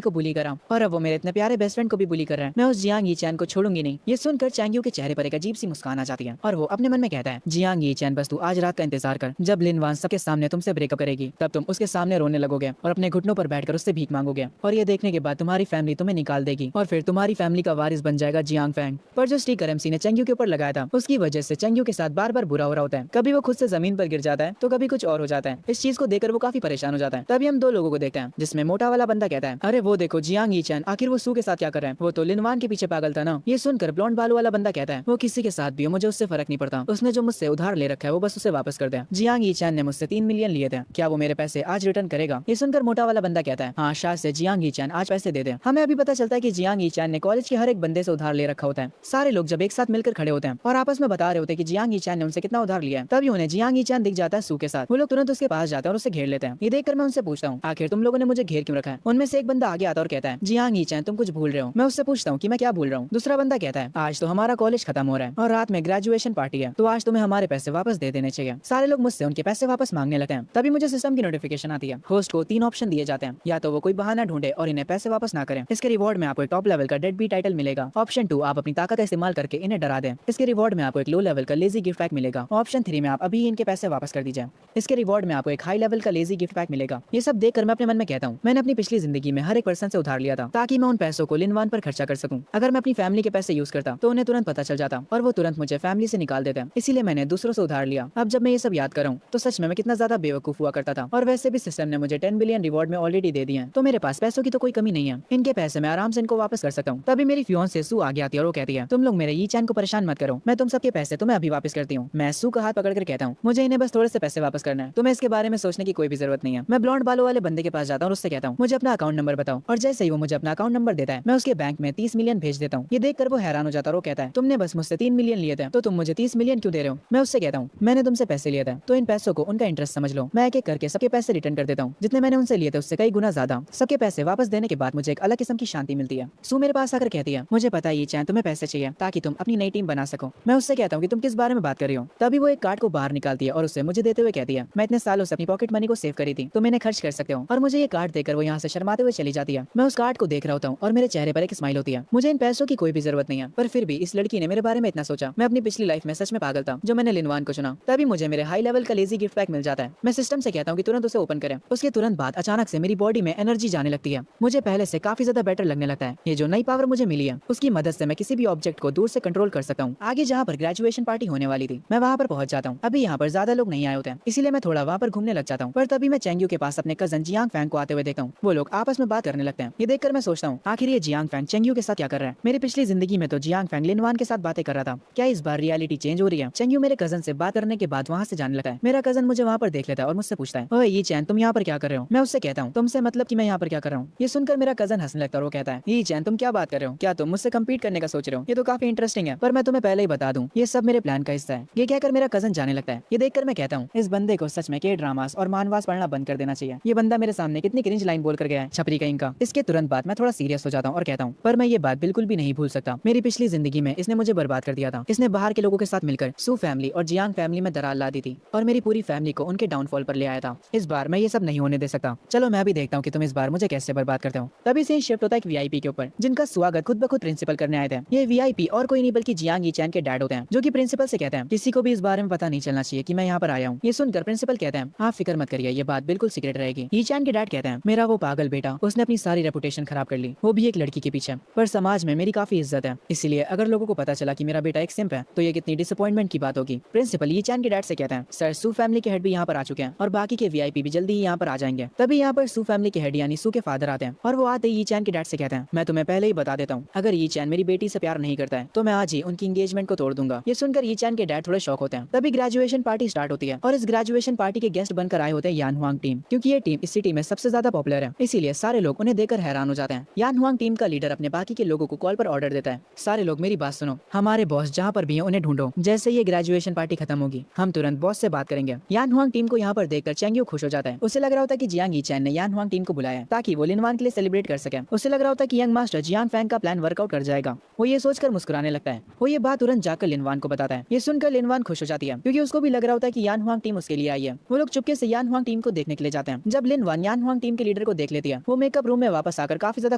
को बुली करा और अब वो मेरे इतने प्यारे बेस्ट फ्रेंड को भी बुली कर रहा है। मैं उस जियांग ये चैन को छोड़ूंगी नहीं। ये सुनकर चैंग्यू के चेहरे पर एक अजीब सी मुस्कान आ जाती है और वो अपने मन में कहता है, जियांग ये चैन बस तू आज रात का इंतजार कर। जब लिनवान सबके सामने तुमसे ब्रेकअप करेगी तब तुम उसके सामने रोने लगोगे और अपने घुटनों पर बैठकर उससे भीख मांगोगे और ये देखने के बाद तुम्हारी फैमिली तुम्हें निकाल देगी और फिर तुम्हारी फैमिली का वारिस बन जाएगा जियांग फैंग। पर जो स्टिकर एमसी ने चेंग्यू के ऊपर लगाया था उसकी वजह से चेंग्यू के साथ बार बार बुरा हो रहा होता है। कभी वो खुद से जमीन पर गिर जाता है तो कभी कुछ और हो जाता है। इस चीज को देखकर वो काफी परेशान हो जाता है। तभी हम दो लोगों को देखते हैं जिसमें मोटा वाला बंदा कहता है, अरे वो देखो जियांग ये चैन, आखिर वो सू के साथ क्या कर रहा है? वो तो लिनवान के पीछे पागल था ना। ये सुनकर ब्लॉन्ड बालों वाला बंदा कहता है, वो किसी के साथ भी हो मुझे उससे फर्क नहीं पड़ता। उसने जो मुझसे उधार ले रखा है वो बस उसे वापस कर दे। जियांग ये चैन ने मुझसे 3 मिलियन लिए थे, क्या वो मेरे पैसे आज रिटर्न करेगा? ये सुनकर मोटा वाला बंदा कहता है, हाँ शायद से जियांग ये चैन आज पैसे दे दे। हमें अभी पता चलता है कि जियांग ये चैन ने कॉलेज के हर एक बंदे से उधार ले रखा होता है। सारे लोग जब एक साथ मिलकर खड़े होते हैं और आपस में बता रहे होते हैं कि जियांग ये चैन ने उनसे कितना उधार लिया है, तभी उन्हें जियांग ये चैन दिख जाता है सू के साथ। वो लोग तुरंत उसके पास जाते हैं और उसे घेर लेते हैं। ये देखकर मैं उनसे पूछता हूँ, आखिर तुम लोगों ने मुझे घेर क्यों रखा है? उनमें से एक बंदा आगे आता और कहता है, जियांग ये चैन तुम कुछ भूल रहे हो। मैं उससे पूछता हूँ कि मैं क्या भूल रहा हूँ। दूसरा बंदा कहता है, आज तो हमारा कॉलेज खत्म हो रहा है और रात में ग्रेजुएशन पार्टी है, तो आज तुम्हें हमारे पैसे वापस दे देने चाहिए। सारे लोग मुझसे उनके पैसे वापस मांगने लगते हैं। तभी मुझे सिस्टम की नोटिफिकेशन आती है। होस्ट को 3 ऑप्शन दिए जाते हैं, या तो वो कोई बहाना ढूंढे और इन्हें पैसे वापस ना करें। इसके रिवॉर्ड में आपको एक टॉप लेवल का डेड बी टाइटल मिलेगा। ऑप्शन 2, आप अपनी ताकत इस्तेमाल करके इन्हें डरा दें। इसके रिवॉर्ड में आपको एक लो लेवल का लेजी गिफ्ट पैक मिलेगा। ऑप्शन 3 में आप अभी इनके पैसे वापस कर दीजिए। इसके रिवॉर्ड में आपको एक हाई लेवल का लेजी गिफ्ट पैक मिलेगा। ये सब देखकर मैं अपने मन में कहता हूँ, मैंने अपनी पिछली जिंदगी में हर एक पर्सन से उधार लिया था ताकि मैं उन पैसों को लिनवान पर खर्चा कर सकूं। अगर मैं अपनी फैमिली के पैसे यूज करता तो उन्हें तुरंत पता चल जाता और वो तुरंत मुझे फैमिली से निकाल देते। इसीलिए मैंने दूसरों से उधार लिया। अब जब मैं ये सब याद कर रहा हूँ तो सच में मैं कितना ज्यादा बेवकूफ हुआ करता था। और वैसे भी सिस्टम ने मुझे 10 बिलियन रिवॉर्ड में ऑलरेडी दे दिए हैं, तो मेरे पास पैसों की तो कोई कमी नहीं है। इनके पैसे मैं आराम से इनको वापस कर सकता हूँ। तभी मेरी फियांसे सू आगे आती है और वो कहती है, तुम लोग मेरे ये चैन को परेशान मत करो, मैं तुम सबके पैसे तुम्हें अभी वापस करती हूँ। मैं सू का हाथ पकड़कर कहता हूँ, मुझे इन्हें बस थोड़े से पैसे वापस करना है, तुम्हें इसके बारे में सोचने की कोई भी जरूरत नहीं है। मैं ब्लॉन्ड बालों वाले बंदे के पास जाता हूँ और उससे कहता हूँ, मुझे अपना अकाउंट नंबर बताओ। और जैसे ही वो मुझे अपना अकाउंट नंबर देता है मैं उसके बैंक में 30 मिलियन भेज देता हूँ। ये देखकर वो हैरान हो जाता है और वो कहता है, तुमने बस मुझसे 3 मिलियन लिए थे तो तुम मुझे 30 मिलियन क्यों दे रहे हो? मैं उससे कहता हूँ, मैंने तुमसे पैसे लिए थे तो इन पैसों को उनका इंटरेस्ट समझ लो। मैं एक एक करके सबके पैसे रिटर्न कर देता हूँ, जितने मैंने उनसे लिए थे उससे कई गुना ज्यादा। सबके पैसे वापस देने के बाद मुझे एक अलग किस्म की शांति मिलती है। सू मेरे पास आकर कहती है, मुझे पता है ये चैन तुम्हें पैसे चाहिए ताकि तुम अपनी नई टीम बना सको। मैं उससे कहता हूँ कि तुम किस बारे में बात कर रही हो। तभी वो एक कार्ड को बाहर निकालती है और उसे मुझे देते हुए कहती है, मैं इतने सालों से अपनी पॉकेट मनी को सेव करी थी, तुम इन्हें खर्च कर सकते हो। और मुझे ये कार्ड देकर वो यहाँ से शर्माते हुए चली जाती है। मैं उस कार्ड को देख रहा होता हूँ और मेरे चेहरे पर एक स्माइल होती है। मुझे इन पैसों की कोई भी जरूरत नहीं है, पर फिर भी इस लड़की ने मेरे बारे में इतना सोचा। मैं अपनी पिछली लाइफ में सच में पागल था जो मैंने लिनवान को चुना। तभी मुझे मेरे हाई लेवल का लेजी गिफ्ट पैक मिल जाता है। मैं सिस्टम से कहता हूँ कि तुरंत उसे ओपन करें। उसके तुरंत बाद अचानक से मेरी बॉडी में एनर्जी जाने लगती है। मुझे पहले से काफी ज्यादा बेटर लगने लगता है। ये जो नई पावर मुझे मिली है उसकी मदद से मैं किसी भी ऑब्जेक्ट को दूर से कंट्रोल कर सकता हूँ। आगे जहाँ पर ग्रेजुएशन पार्टी होने वाली थी मैं वहाँ पर पहुंच जाता हूँ। अभी यहाँ पर ज्यादा लोग नहीं आए होते हैं, इसीलिए मैं थोड़ा वहाँ पर घूमने लग जाता हूँ। पर तभी मैं चेंग्यू के पास अपने कजन जियांग फैंग को आते हुए देखता हूँ। वो लोग आपस में बात करने लगते हैं। ये देखकर मैं सोचता हूँ, आखिर ये जियांग फैंग चेंग्यू के साथ क्या कर रहा है? मेरी पिछली जिंदगी में तो जियांग फैंग लिनवान के साथ बातें कर रहा था, क्या इस बार रियलिटी चेंज हो रही है? चेंग्यू मेरे कजन से बात करने के बाद वहाँ से जाने लगता है। मेरा कजन मुझे वहाँ पर देख लेता है और मुझसे पूछता है, ओए ये चैन तुम यहाँ पर क्या कर रहे हो? मैं उससे कहता हूँ, तुमसे मतलब कि मैं यहाँ पर क्या कर रहा हूँ? ये सुनकर मेरा कजन हंसने लगता है और वो कहता है, ये चैन तुम क्या बात कर रहे हो? क्या तुम मुझसे कम्पीट करने का सोच रहे हो? ये तो काफी इंटरेस्टिंग है, पर मैं तुम्हें पहले ही बता दूं ये सब मेरे प्लान का हिस्सा है। ये कहकर मेरा कजन जाने लगता है। ये देखकर मैं कहता हूँ, इस बंदे को सच में के ड्रामास और मानवास पढ़ना बंद कर देना चाहिए। ये बंदा मेरे सामने कितनी क्रिंज लाइन बोल कर गया है, छपरी कहीं का। इसके तुरंत बाद मैं थोड़ा सीरियस हो जाता हूँ और कहता हूँ, पर मैं ये बात बिल्कुल भी नहीं भूल सकता। मेरी पिछली जिंदगी में इसने मुझे बर्बाद कर दिया था। इसने बाहर के लोगों के साथ मिलकर सू फैमिली और जियांग फैमिली में दरार ला दी थी और मेरी पूरी फैमिली को उनके डाउनफॉल पर ले आया था। इस बार मैं ये सब नहीं होने दे सकता। चलो मैं भी देखता हूँ कि तुम इस बार मुझे कैसे बर्बाद करते हो। तभी से शिफ्ट होता है एक वीआईपी के ऊपर, जिनका स्वागत खुद ब खुद प्रिंसिपल करने आए थे। ये वीआईपी और कोई नहीं बल्कि जियांग ये चैन के डैड होते हैं, जो कि प्रिंसिपल से कहते हैं, किसी को भी इस बारे में पता नहीं चलना चाहिए कि मैं यहाँ पर आया हूँ। ये सुनकर प्रिंसिपल कहते हैं, आप फिक्र मत करिए, ये बात बिल्कुल सीक्रेट रहेगी। ये चैन के डैड कहते हैं, मेरा वो पागल बेटा, उसने अपनी सारी रेपुटेशन खराब कर ली, वो भी एक लड़की के पीछे। पर समाज में मेरी काफी इज्जत है, इसलिए अगर लोगों को पता चला कि मेरा बेटा एक सिंप है तो ये कितनी डिसअपॉइंटमेंट की बात होगी। प्रिंसिपल ये चैन के डैड से कहते हैं, सर सू फैमिली के हेड भी यहाँ पर आ चुके हैं और बाकी के वीआईपी भी जल्दी ही यहाँ पर आ जाएंगे। तभी यहाँ पर सू फैमिली के हेड यानी सू के फादर आते हैं और वो आते ही ये चैन के डैड से कहते हैं, मैं तुम्हें पहले ही बता देता हूँ, अगर ये चैन मेरी बेटी से प्यार नहीं करता है तो मैं आज ही उनकी एंगेजमेंट को तोड़ दूंगा। ये सुनकर ये चैन के डैड थोड़े शॉक होते हैं। तभी ग्रेजुएशन पार्टी स्टार्ट होती है और इस ग्रेजुएशन पार्टी के गेस्ट बनकर आए होते हैं यान हुआंग टीम, क्योंकि ये टीम इस सिटी में सबसे ज्यादा पॉपुलर है, इसीलिए सारे लोग उन्हें देखकर हैरान हो जाते हैं। यान हुआंग टीम का लीडर अपने बाकी के लोगों को कॉल पर ऑर्डर देता है, सारे लोग मेरी बात सुनो, हमारे बॉस जहाँ पर भी है उन्हें ढूंढो, जैसे ये ग्रेजुएशन पार्टी खत्म होगी हम तुरंत बॉस से बात करेंगे। यान हुआंग टीम को यहाँ पर देखकर चेंग्यू खुश हो जाता है। उसे लग रहा होता है कि जियांग ये चैन ने यान हुआंग टीम को बुलाया ताकि वो लिनवान के लिए सेलिब्रेट कर सके। उसे लग रहा होता है कि यंग मास्टर जियांग फैंग का प्लान वर्कआउट कर जाएगा। वो ये सोचकर मुस्कुराने लगता है। वो ये बात तुरंत जाकर लिनवान को बताता है। ये सुनकर लिनवान खुश हो जाती है, क्योंकि उसको भी लग रहा होता है कि यान हुआंग टीम उसके लिए आई है। वो लोग चुपके से यान हुआंग टीम को देखने के लिए जाते हैं। जब लिन वन यान हुआंग टीम के लीडर को देख लेती है। वो मेकअप रूम में वापस आकर काफी ज्यादा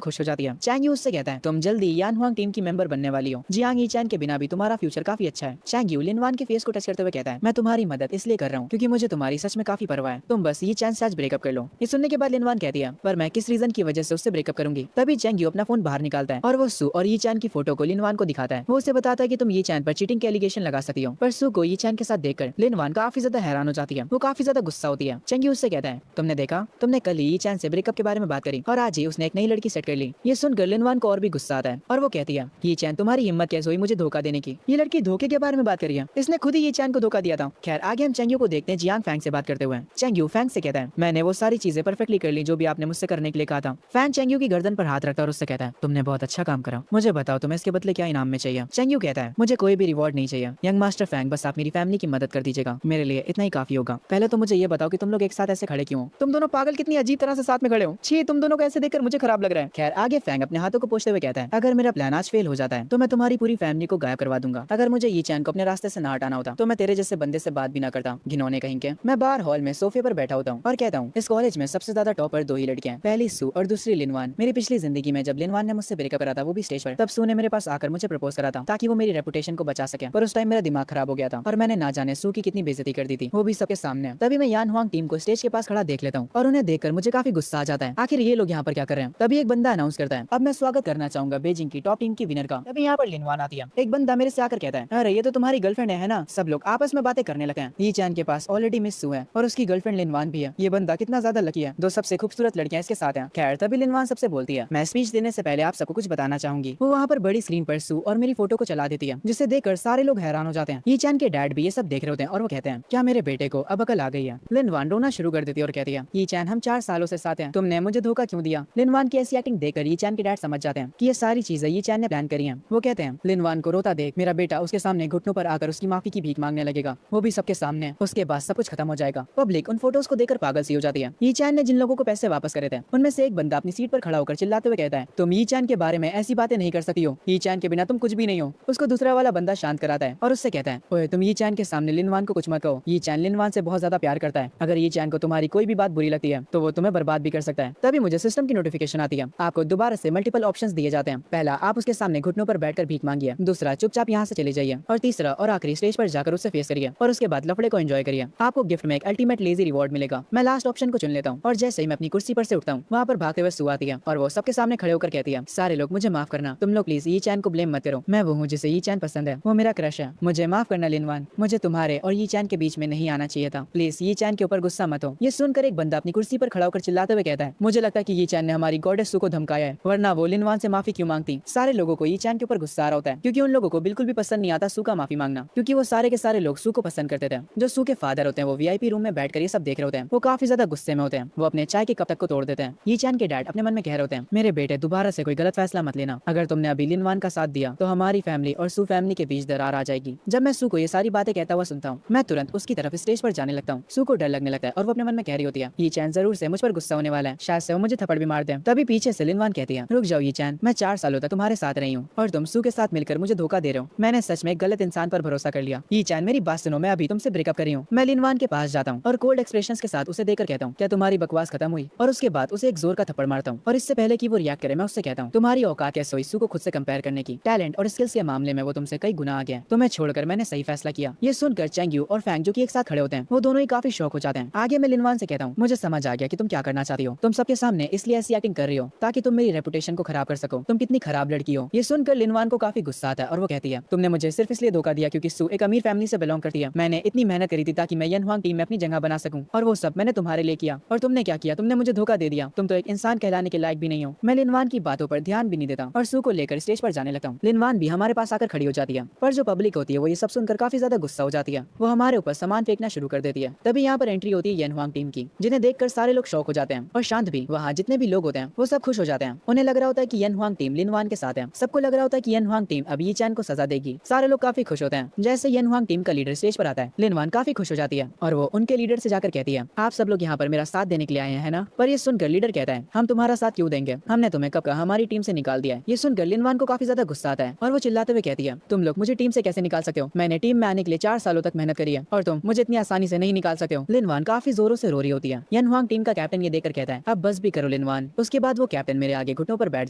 खुश हो जाती है। चैंग यू उससे कहता है तुम जल्दी यान हुआंग टीम की मेंबर बनने वाली हो। जियांग ई चैन के बिना भी तुम्हारा फ्यूचर काफी अच्छा है। चैंग यू लिन वन के फेस को टच करते हुए कहता है मैं तुम्हारी मदद इसलिए कर रहा हूँ क्योंकि मुझे तुम्हारी सच में काफी परवाह है। तुम बस ये चैन से आज ब्रेकअप कर लो। ये सुनने के बाद लिन वन कहती है पर मैं किस रीजन की वजह से उससे ब्रेकअप करूंगी। तभी चैंग यू अपना फोन बाहर निकालता है और वो सू और ये चैन की फोटो को लिन वन को दिखाता है। वो उसे बताता है कि तुम ये चैन पर चीटिंग के एलिगेशन लगा सकती हो। पर सू को ये चैन के साथ देखकर लिन वन काफी ज्यादा हैरान हो जाती है। वो काफी ज्यादा गुस्सा होती है। चैंग यू उससे कहता है तुमने देखा तुमने कल ही ये चैन से ब्रेकअप के बारे में बात करी और आज ही उसने एक नई लड़की सेट कर ली। ये सुनकर लिन वन को और भी गुस्सा आता है और वो कहती है ये चैन तुम्हारी हिम्मत कैसे हुई मुझे धोखा देने की। ये लड़की धोखे के बारे में बात करी है। इसने खुद ही ये चैन को धोखा दिया था। खैर आगे हम चैंग यू को देखते हैं जियांग फैंग से बात करते हुए। चैंग यू फैंग से कहता है मैंने वो सारी चीजें परफेक्टली कर ली जो भी आपने मुझसे करने के लिए कहा था। फैंग चैंग यू की गर्दन पर हाथ रखता है और उससे कहता है तुमने बहुत अच्छा काम करा। मुझे बताओ तुम्हें इसके बदले क्या इनाम में चाहिए। चैंग यू कहता है मुझे कोई भी रिवॉर्ड नहीं चाहिए यंग मास्टर फैंग, बस आप मेरी फैमिली की मदद कर दीजिएगा, मेरे लिए इतना ही काफी होगा। पहले तो मुझे ये बताओ कि तुम लोग एक साथ ऐसे खड़े क्यों हो। तुम दोनों पागल कितनी अजीब तरह से साथ में खड़े हो। छी, तुम दोनों को ऐसे देखकर मुझे खराब लग रहा है। खैर आगे फैंग अपने हाथों को पोंछते हुए कहता है अगर मेरा प्लान आज फेल हो जाता है तो मैं तुम्हारी पूरी फैमिली को गायब करवा दूंगा। अगर मुझे ये चैन को अपने रास्ते से ना हटाना होता तो मैं तेरे जैसे बंदे से बात भी ना करता। घिनौने कहीं के। मैं बाहर हॉल में सोफे पर बैठा होता हूँ और कहता हूँ इस कॉलेज में सबसे ज्यादा टॉपर दो ही लड़कियां, पहली सू और दूसरी लिनवान। मेरी पिछली जिंदगी में जब लिनवान ने मुझसे ब्रेकअप करा था वो भी स्टेज पर, तब सू ने मेरे पास आकर मुझे प्रपोज करा था ताकि वो मेरी रेपुटेशन को बचा सके। पर उस टाइम मेरा दिमाग खराब हो गया था और मैंने ना जाने सू की कितनी बेइज्जती कर दी थी, वो भी सबके सामने। तभी मैं यान हुआंग टीम को स्टेज के पास खड़ा देख लेता हूँ और उन्हें देखकर मुझे काफी गुस्सा आ जाता है। आखिर ये लोग यहाँ पर क्या कर रहे हैं। तभी एक बंदा अनाउंस करता है अब मैं स्वागत करना चाहूंगा बेजिंग की टॉप टीम की विनर का। तभी यहाँ पर लिनवान आती है। एक बंदा मेरे से आकर कहता है अरे ये तो तुम्हारी गर्लफ्रेंड है ना। सब लोग आपस में बातें करने लगे हैं। ये चैन के पास ऑलरेडी मिस सू है और उसकी गर्लफ्रेंड लिनवान भी है। ये बंदा कितना ज्यादा लकी है, दो सबसे खूबसूरत लड़कियां इसके साथ हैं। खैर तभी लिनवान सबसे बोलती है मैं स्पीच देने से पहले आप सबको कुछ बताना चाहूंगी। वो वहाँ पर बड़ी स्क्रीन पर सू और मेरी फोटो को चला देती है जिसे देखकर सारे लोग हैरान हो जाते हैं। ये चैन के डैड भी ये सब देख रहे होते हैं और वो कहते हैं क्या मेरे बेटे को अब अकल आ गई है। लिनवान रोना शुरू कर देती है और कहती है ये चैन हम 4 सालों से साथ हैं, तुमने मुझे धोखा क्यों दिया। लिनवान की ऐसी एक्टिंग देखकर ये चैन के डैड समझ जाते हैं कि ये सारी चीजें ये चैन ने प्लान करी हैं। वो कहते हैं लिनवान को रोता देख मेरा बेटा उसके सामने घुटनों पर आकर उसकी माफी की भीख मांगने लगेगा, वो भी सबके सामने। उसके बाद सब कुछ खत्म हो जाएगा। पब्लिक उन फोटोज को देखकर पागल सी हो जाती है। ये चैन ने जिन लोगों को पैसे वापस करे थे उनमें से एक बंदा अपनी सीट पर खड़ा होकर चिल्लाते हुए कहता है तुम ये चैन के बारे में ऐसी बातें नहीं कर सकती हो, ये चैन के बिना तुम कुछ भी नहीं हो। उसको दूसरा वाला बंदा शांत कराता है और उससे कहता है ओए तुम ये चैन के सामने लिनवान को कुछ मत कहो, ये चैन लिनवान से बहुत ज्यादा प्यार करता है, अगर ये चैन को तुम्हारी कोई भी बात बुरी लगती है तो वो तुम्हें बर्बाद भी कर सकता है। तभी मुझे सिस्टम की नोटिफिकेशन आती है। आपको दोबारा से मल्टीपल ऑप्शंस दिए जाते हैं। पहला आप उसके सामने घुटनों पर बैठकर भीख मांगिए, दूसरा चुपचाप यहाँ से चले जाइए और तीसरा और आखिरी स्टेज पर जाकर उससे फेस करिए और उसके बाद लफड़े को एंजॉय करिए। आपको गिफ्ट में एक अल्टीमेट लेजी रिवॉर्ड मिलेगा। मैं लास्ट ऑप्शन को चुन लेता हूँ और जैसे ही मैं अपनी कुर्सी पर से उठता हूँ वहाँ पर भागते हुए सू आती है और वो सबके सामने खड़े होकर कहती है सारे लोग मुझे माफ करना, तुम लोग प्लीज ये चैन को ब्लेम मत करो, मैं वो हूँ जिसे ये चैन पसंद है, वो मेरा क्रश है, मुझे माफ करना लिनवान, मुझे तुम्हारे और ये चैन के बीच में नहीं आना चाहिए था, प्लीज ये चैन के ऊपर गुस्सा मत हो। ये सुनकर एक बंदा अपनी कुर्सी पर खड़ा होकर चिल्लाते हुए कहता है मुझे लगता है कि ये चैन ने हमारी गॉडेस सू को धमकाया है, वरना वो लिनवान से माफी क्यों मांगती। सारे लोगों को ये चैन के ऊपर गुस्सा आ रहा होता है क्योंकि उन लोगों को बिल्कुल भी पसंद नहीं आता सू का माफी मांगना, क्योंकि वो सारे के सारे लोग सू को पसंद करते थे। जो सू के फादर होते हैं वो वीआईपी रूम में बैठकर ये सब देख रहे होते हैं। वो काफी ज्यादा गुस्से में होते हैं। वो अपने चाय के कप तक को तोड़ देते हैं। ये चैन के डैड अपने मन में कह रहे होते हैं मेरे बेटे दोबारा से कोई गलत फैसला मत लेना, अगर तुमने अभी लिनवान का साथ दिया तो हमारी फैमिली और सू फैमिली के बीच दरार आ जाएगी। जब मैं सू को ये सारी बातें कहता हुआ सुनता हूँ मैं तुरंत उसकी तरफ स्टेज पर जाने लगता हूँ। सू को डर लगने लगता है और वो अपने मन में कह रही होती है ये चैन जरूर से मुझ पर गुस्सा होने वाला है, शायद से वो मुझे थप्पड़ भी मार दे। तभी पीछे से लिनवान कहती है रुक जाओ ये चैन, मैं 4 सालों तक तुम्हारे साथ रही हूँ और तुम सू के साथ मिलकर मुझे धोखा दे रहे हो। मैंने सच में एक गलत इंसान पर भरोसा कर लिया। ये चैन मेरी बात सुनो, मैं अभी तुमसे ब्रेकअप कर रही हूँ। मैं लिनवान के पास जाता हूँ और कोल्ड एक्सप्रेशंस के साथ उसे देकर कहता हूँ क्या तुम्हारी बकवास खत्म हुई, और उसके बाद उसे एक जोर का थप्पड़ मारता हूँ और इससे पहले कि वो रिएक्ट करे मैं उससे कहता हूँ तुम्हारी औकात कैसे हुई सू को खुद से कंपेयर करने की, टैलेंट और स्किल्स के मामले में वो तुमसे कई गुना आगे है, तुम्हें छोड़कर मैंने सही फैसला किया। ये सुनकर चैंग यू और फैंग जो कि एक साथ खड़े होते हैं वो दोनों ही काफी शौक हो जाते हैं। आगे मैं लिनवान से कहता हूँ मुझे समझ आ गया कि तुम क्या करना चाहती हो, तुम सबके सामने इसलिए ऐसी एक्टिंग कर रही हो ताकि तुम मेरी रेपुटेशन को खराब कर सको, तुम कितनी खराब लड़की हो। ये सुनकर लिनवान को काफी गुस्सा आता है और वो कहती है तुमने मुझे सिर्फ इसलिए धोखा दिया क्योंकि सू एक अमीर फैमिली से बिलोंग करती है। मैंने इतनी मेहनत करी थी ताकि मैं यन हुआंग टीम में अपनी जगह बना सकूं और वो सब मैंने तुम्हारे लिए किया, और तुमने क्या किया, तुमने मुझे धोखा दे दिया, तुम तो एक इंसान कहलाने के लायक भी नहीं हो। मैं लिनवान की बातों पर ध्यान भी नहीं देता और सू को लेकर स्टेज पर जाने लगता हूँ। लिनवान भी हमारे पास आकर खड़ी हो जाती है पर जो पब्लिक होती है वो ये सब सुनकर काफी ज्यादा गुस्सा हो जाती है। वो हमारे ऊपर सामान फेंकना शुरू कर देती है। तभी यहाँ पर एंट्री होती है यन हुआंग टीम की, जिन्हें देखकर सारे लोग शौक हो जाते हैं और शांत भी। वहाँ जितने भी लोग होते हैं वो सब खुश हो जाते हैं। उन्हें लग रहा होता है कि यन हुआंग टीम लिनवान के साथ है। सबको लग रहा होता है कि यन हुआंग टीम अब ये चैन को सजा देगी। सारे लोग काफी खुश होते हैं। जैसे यन हुआंग टीम का लीडर स्टेज पर आता है लिनवान काफी खुश हो जाती है और वो उनके लीडर से जाकर कहती है आप सब लोग यहाँ पर मेरा साथ देने के लिए आए हैं ना। पर ये सुनकर लीडर कहता है हम तुम्हारा साथ क्यों देंगे, हमने तुम्हें कब का हमारी टीम से निकाल दिया है। ये सुनकर लिनवान को काफी ज्यादा गुस्सा आता है और वो चिल्लाते हुए कहती है तुम लोग मुझे टीम से कैसे निकाल सकते हो, मैंने टीम में आने के लिए 4 सालों तक मेहनत करी है और तुम मुझे इतनी आसानी से नहीं निकाल सकते हो। लिनवान काफी जोरों से रो रही होती है। यन हुआंग टीम का कैप्टन ये देखकर कहता है अब बस भी करो लिनवान। उसके बाद वो कैप्टन मेरे आगे घुटनों पर बैठ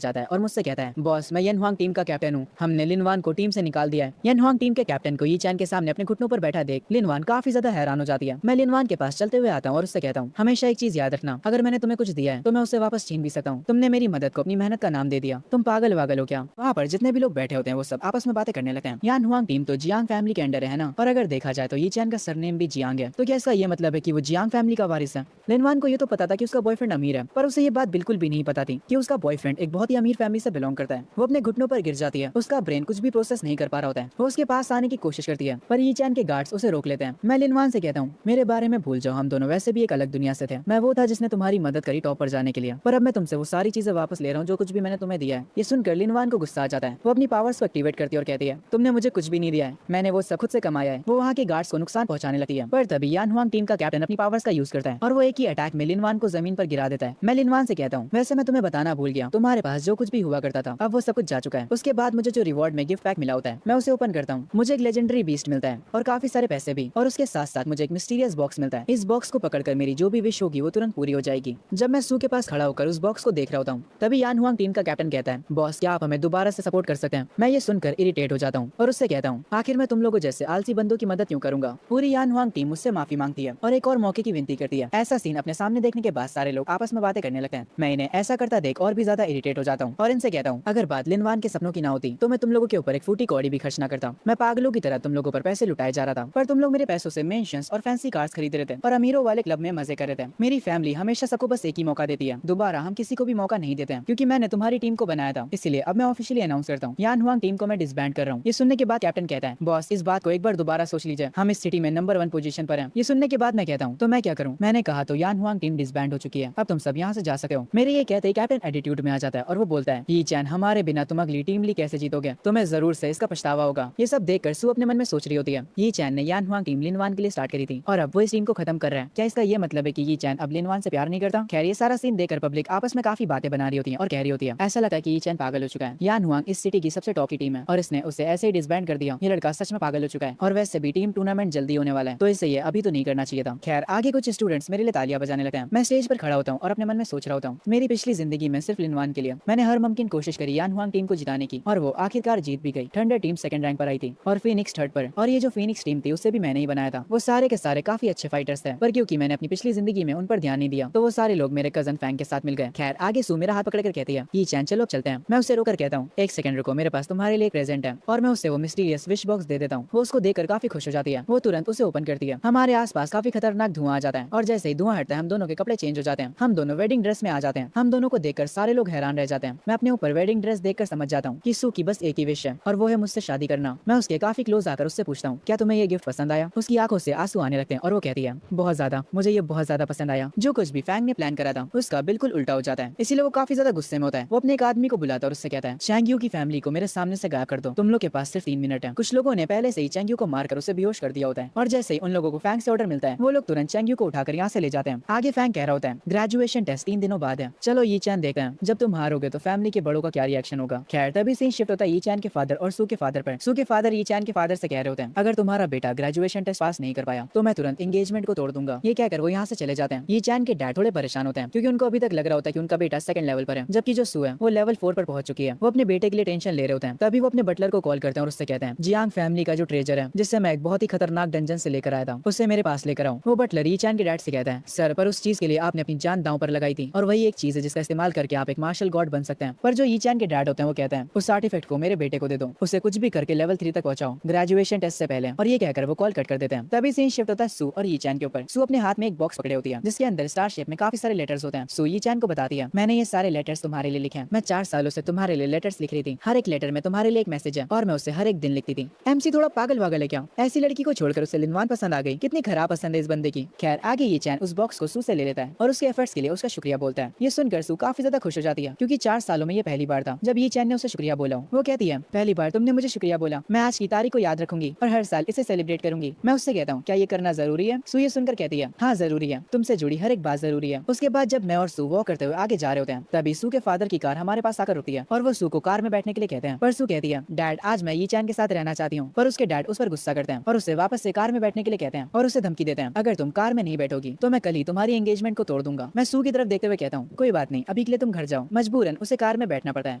जाता है और मुझसे कहता है बॉस मैं यन हुआंग टीम का कैप्टन हूँ, हमने लिनवान को टीम से निकाल दिया है। यन हुआंग टीम के कैप्टन को यी चैन के सामने अपने घुटनों पर बैठा देख लिनवान काफी ज्यादा हैरान हो जाती है। मैं लिनवान के पास चलते हुए आता हूँ और उससे कहता हूँ हमेशा एक चीज याद रखना, अगर मैंने तुम्हें कुछ दिया है तो मैं उसे वापस छीन भी सकता हूँ। तुमने मेरी मदद को अपनी मेहनत का नाम दे दिया, तुम पागल वागल हो क्या। वहाँ पर जितने भी लोग बैठे होते हैं वो सब आपस में बातें करने लगते हैं। यान हुआंग टीम तो जियांग फैमिली के अंडर है ना, और अगर देखा जाए तो यी चैन का सरनेम भी जियांग है, तो क्या इसका ये मतलब है कि वो जियांग फैमिली का वारिस है। लिनवान को ये तो पता था कि उसका बॉयफ्रेंड अमीर है, पर उसे ये बात बिल्कुल भी नहीं पता थी कि उसका बॉयफ्रेंड एक बहुत ही अमीर फैमिली से बिलोंग करता है। वो अपने घुटनों पर गिर जाती है, उसका ब्रेन कुछ भी प्रोसेस नहीं कर पा रहा होता है। वो उसके पास आने की कोशिश करती है पर यी चैन के गार्ड्स उसे रोक लेते हैं। मैं लिनवान से कहता हूँ मेरे बारे में भूल जाओ, हम दोनों वैसे भी एक अलग दुनिया से थे। मैं वो था जिसने तुम्हारी मदद करी टॉप पर जाने के लिए, पर अब मैं तुमसे वो सारी चीजें वापस ले रहा हूँ जो कुछ भी मैंने तुम्हें दिया है। ये सुनकर लिनवान को गुस्सा आ जाता है। वो अपनी पावर्स को एक्टिवेट करती है और कहती है तुमने मुझे कुछ भी नहीं दिया है, मैंने वो सब खुद से कमाया है। वो वहाँ के गार्ड्स को नुकसान पहुंचाने लगती है, पर तभी यान हुआंग टीम का कैप्टन अपनी पावर्स का यूज करता है और वो एक ही अटैक में लिनवान को जमीन पर गिरा देता है। मैं लिनवान से कहता हूँ वैसे मैं तुम्हें बताना भूल गया, तुम्हारे पास जो कुछ भी हुआ करता था अब वो सब कुछ जा चुका है। उसके बाद मुझे जो रिवॉर्ड में गिफ्ट पैक मिला होता है मैं उसे ओपन करता हूँ, मुझे एक लेजेंडरी बीस्ट मिलता है और काफी सारे पैसे भी, और उसके साथ साथ मुझे एक मिस्टीरियस बॉक्स मिलता है। इस बॉक्स को पकड़कर मेरी जो भी विश होगी वो तुरंत पूरी हो जाएगी। जब मैं सू के पास खड़ा होकर उस बॉक्स को देख रहा होता हूँ तभी यान हुआंग टीम का कैप्टन कहता है बॉस क्या आप हमें दोबारा से सपोर्ट कर सकते हैं। मैं ये सुनकर इरिटेट हो जाता हूँ और उससे कहता हूँ आखिर मैं तुम लोगों जैसे आलसी बंदों की मदद क्यों करूंगा। पूरी यान हुआंग टीम मुझसे माफी मांगती है और एक और मौके की विनती करती है। ऐसा सीन अपने सामने देखने के बाद सारे लोग आपस में बातें करने लगते हैं। मैं इन्हें ऐसा करता देख और भी ज्यादा इरिटेट हो जाता हूँ और इनसे कहता हूँ अगर बात लिनवान के सपनों की ना होती तो मैं तुम लोगों के ऊपर एक फूटी कौड़ी भी खर्च ना करता। मैं पागलों की तरह तुम लोगों पर पैसे लुटाए जा रहा था, पर तुम लोग मेरे पैसों से मेंशंस और फैंसी कार्स खरीद रहे थे और अमीरों वाले क्लब में मजे कर रहे थे। मेरी फैमिली हमेशा सबको बस एक ही मौका देती है, दोबारा हम किसी को भी मौका नहीं देते हैं, क्योंकि मैंने तुम्हारी टीम को बनाया था। इसलिए अब मैं ऑफिशियली अनाउंस करता हूँ यान हुआंग टीम को मैं डिसबैंड कर रहा हूँ। ये सुनने के बाद कैप्टन कहता है बॉस इस बात को एक बार दोबारा सोच लीजिए, हम इस सिटी में नंबर 1 पोजीशन पर हैं। ये सुनने के बाद मैं कहता हूँ तो मैं क्या करूँ। मैंने कहा तो यान हुआंग टीम डिसबैंड हो चुकी है, अब तुम सब यहाँ से जा सकते हो। मेरे ये कहते ही कैप्टन एटीट्यूड में आ जाता है और वो बोलता है यी चैन हमारे बिना तुम अगली टीम ली कैसे जीतोगे, तुम्हें जरूर से इसका पछतावा होगा। ये सब देखकर सू अपने मन में सोच रही होती है यी चैन ने यान हुआंग टीम लिनवान के लिए स्टार्ट करी थी और अब वो इस टीम को खत्म कर रहा है। क्या इसका ये मतलब है कि यी चैन अब लिनवान से प्यार नहीं करता। खैर ये सारा सीन देखकर पब्लिक आपस में काफी बातें बना रही होती है और कह रही होती है ऐसा लगता है कि यी चैन पागल हो चुका है। यान हुआंग इस सिटी की सबसे टॉप की टीम है और इसने उसे ऐसे ही डिसबैंड कर दिया। ये लड़का सच में पागल हो चुका है और वैसे भी टीम टूर्नामेंट जल्दी होने वाला है तो इसे ये अभी तो नहीं करना चाहिए था। खैर आगे कुछ स्टूडेंट्स मेरे लिए तालियां बजाने लगते हैं। मैं स्टेज पर खड़ा होता हूँ और अपने मन में सोच रहा होता हूँ मेरी पिछली जिंदगी में सिर्फ लिनवान के लिए मैंने हर मुमकिन कोशिश करी यान हुआंग टीम को जिताने की और वो आखिरकार जीत भी गई। थंडर टीम सेकंड रैंक पर आई थी और फीनिक्स थर्ड पर, और ये जो फीनिक्स टीम थी उसे भी मैंने ही बनाया था। वो सारे के सारे काफी अच्छे फाइटर्स थे, पर क्योंकि मैंने अपनी पिछली जिंदगी में उन पर ध्यान नहीं दिया तो वो सारे लोग मेरे कजन फैंग के साथ मिल गए। खैर आगे सू मेरा हाथ पकड़कर कहती है ये चैन चलो चलते हैं। मैं उसे रोकर कहता हूँ एक सेकंड रुको, मेरे पास तुम्हारे लिए एक प्रेजेंट है, और मैं उसे वो मिस्टीरियस विश बॉक्स दे देता हूँ। वो उसको देखकर काफी खुश हो जाती है। वो तुरंत उसे ओपन करती है। हमारे आसपास काफी खतरनाक धुआं आ जाता है और जैसे ही धुआं हटता है हम दोनों के कपड़े चेंज हो जाते हैं। हम दोनों वेडिंग ड्रेस में आ जाते हैं। हम दोनों को देखकर सारे लोग हैरान रह जाते हैं। मैं अपने ऊपर वेडिंग ड्रेस देखकर समझ जाता हूँ कि सू की बस एक ही विश है और वो है मुझसे शादी करना। मैं उसके काफी क्लोज आकर उससे पूछता हूँ क्या तुम्हें ये गिफ्ट पसंद आया। उसकी आंखों से आंसू आने लगते हैं और वो कहती है बहुत ज्यादा, मुझे ये बहुत ज्यादा पसंद आया। जो कुछ भी फैंग ने प्लान करा था उसका बिल्कुल उल्टा हो जाता है, इसीलिए वो काफी ज्यादा गुस्से में होता है। वो अपने एक आदमी को बुलाता है और उससे कहता है चैंग्यू की फैमिली को मेरे सामने से गायब कर दो, तुम लोग के पास सिर्फ 3 मिनट है। कुछ लोगों ने पहले से ही चैंग्यू को मारकर उसे बेहोश कर दिया होता है और जैसे ही उन लोगों को फैंग से ऑर्डर मिलता है वो लोग तुरंत चैंग्यू को उठाकर यहाँ से ले जाते हैं। आगे फैंग कह रहा होता है ग्रेजुएशन टेस्ट 3 दिनों बाद है, चलो ये चैन देखते हैं जब तुम हारोगे तो फैमिली के बड़ों का क्या रिएक्शन होगा। खैर तभी सीन शिफ्ट होता है ये चैन के फादर और सू के फादर पर। सू के फादर ये चैन के फादर से कह रहे होते हैं अगर तुम्हारा बेटा ग्रेजुएशन टेस्ट पास नहीं कर पाया तो मैं तुरंत एंगेजमेंट को तोड़ दूंगा। ये कहकर वो यहाँ से चले जाते हैं। ये चैन के डैड थोड़े परेशान होते हैं क्योंकि उनको अभी तक लग रहा होता है कि उनका बेटा सेकंड लेवल पर है, जबकि जो सू है वो लेवल 4 पर पहुंच चुकी है। वो अपने बेटे के लिए टेंशन ले रहे होते हैं। तभी वो अपने बटलर को कॉल करते हैं और उससे कहते हैं जियांग फैमिली का जो ट्रेजर है जिससे मैं एक बहुत ही खतरनाक डंजन से लेकर आया था उसे मेरे पास लेकर आओ। वो बटलर ये चैन के डैड से कहता है सर पर उस चीज के लिए आपने अपनी जान दांव पर लगाई थी और वही एक चीज है जिसका इस्तेमाल करके आप एक मार्शल गॉड बन सकते हैं। पर जो ये चैन के डैड होते हैं वो कहते हैं उस आर्टिफैक्ट को मेरे बेटे को दे दो, उसे कुछ भी करके लेवल 3 तक पहुंचाओ ग्रेजुएशन टेस्ट से पहले। और ये कहकर वो कॉल कट कर देते हैं। तभी सीन शिफ्ट होता है सू और ये चैन के ऊपर। सू अपने हाथ में एक बॉक्स पकड़े होती है जिसके अंदर स्टार शेप में काफी सारे लेटर्स होते हैं। सू ये चैन को बताती है मैंने ये सारे लेटर्स तुम्हारे लिए लिखे हैं, मैं 4 सालों से तुम्हारे लिए लेटर्स लिख रही थी, हर एक लेटर में तुम्हारे लिए एक मैसेज है और मैं उसे हर एक दिन लिखती थी। एमसी थोड़ा पागल वागल है क्या, ऐसी लड़की को छोड़कर उसे लिनवान पसंद आ गई, कितनी खराब पसंद है इस बंदे की। खैर आगे ये चैन उस बॉक्स को सू से ले लेता है और उसके एफर्ट्स के लिए उसका शुक्रिया बोलता है। ये सुनकर सू काफी ज्यादा खुश हो जाती है क्योंकि 4 सालों में ये पहली बार था जब ये चैन ने उसे शुक्रिया बोला। वो कहती है पहली बार तुमने मुझे शुक्रिया बोला, मैं आज की तारीख को याद रखूंगी और हर साल इसे सेलिब्रेट करूंगी। मैं उससे कहता हूँ क्या ये करना जरूरी है। सू ये सुनकर कहती है हाँ जरूरी है, तुमसे जुड़ी हर एक बात जरूरी है। उसके बाद जब मैं और सू वॉक करते हुए आगे जा रहे होते हैं तभी सू के फादर की कार हमारे पास आकर रुकती है और वो सू को कार में बैठने के लिए कहते हैं। पर सू कहती है डैड आज मैं ये चैन के साथ रहना चाहती हूँ, पर उसके डैड उस पर गुस्सा करते हैं और उसे वापस से कार में बैठने के लिए कहते हैं और उसे धमकी देते हैं अगर तुम कार में नहीं बैठोगी तो मैं कल कल ही तुम्हारी एंगेजमेंट को तोड़ दूंगा। मैं सू की तरफ देखते हुए कहता हूँ कोई बात नहीं, अभी के लिए तुम घर जाओ। मजबूरन उसे कार में बैठना पड़ता है।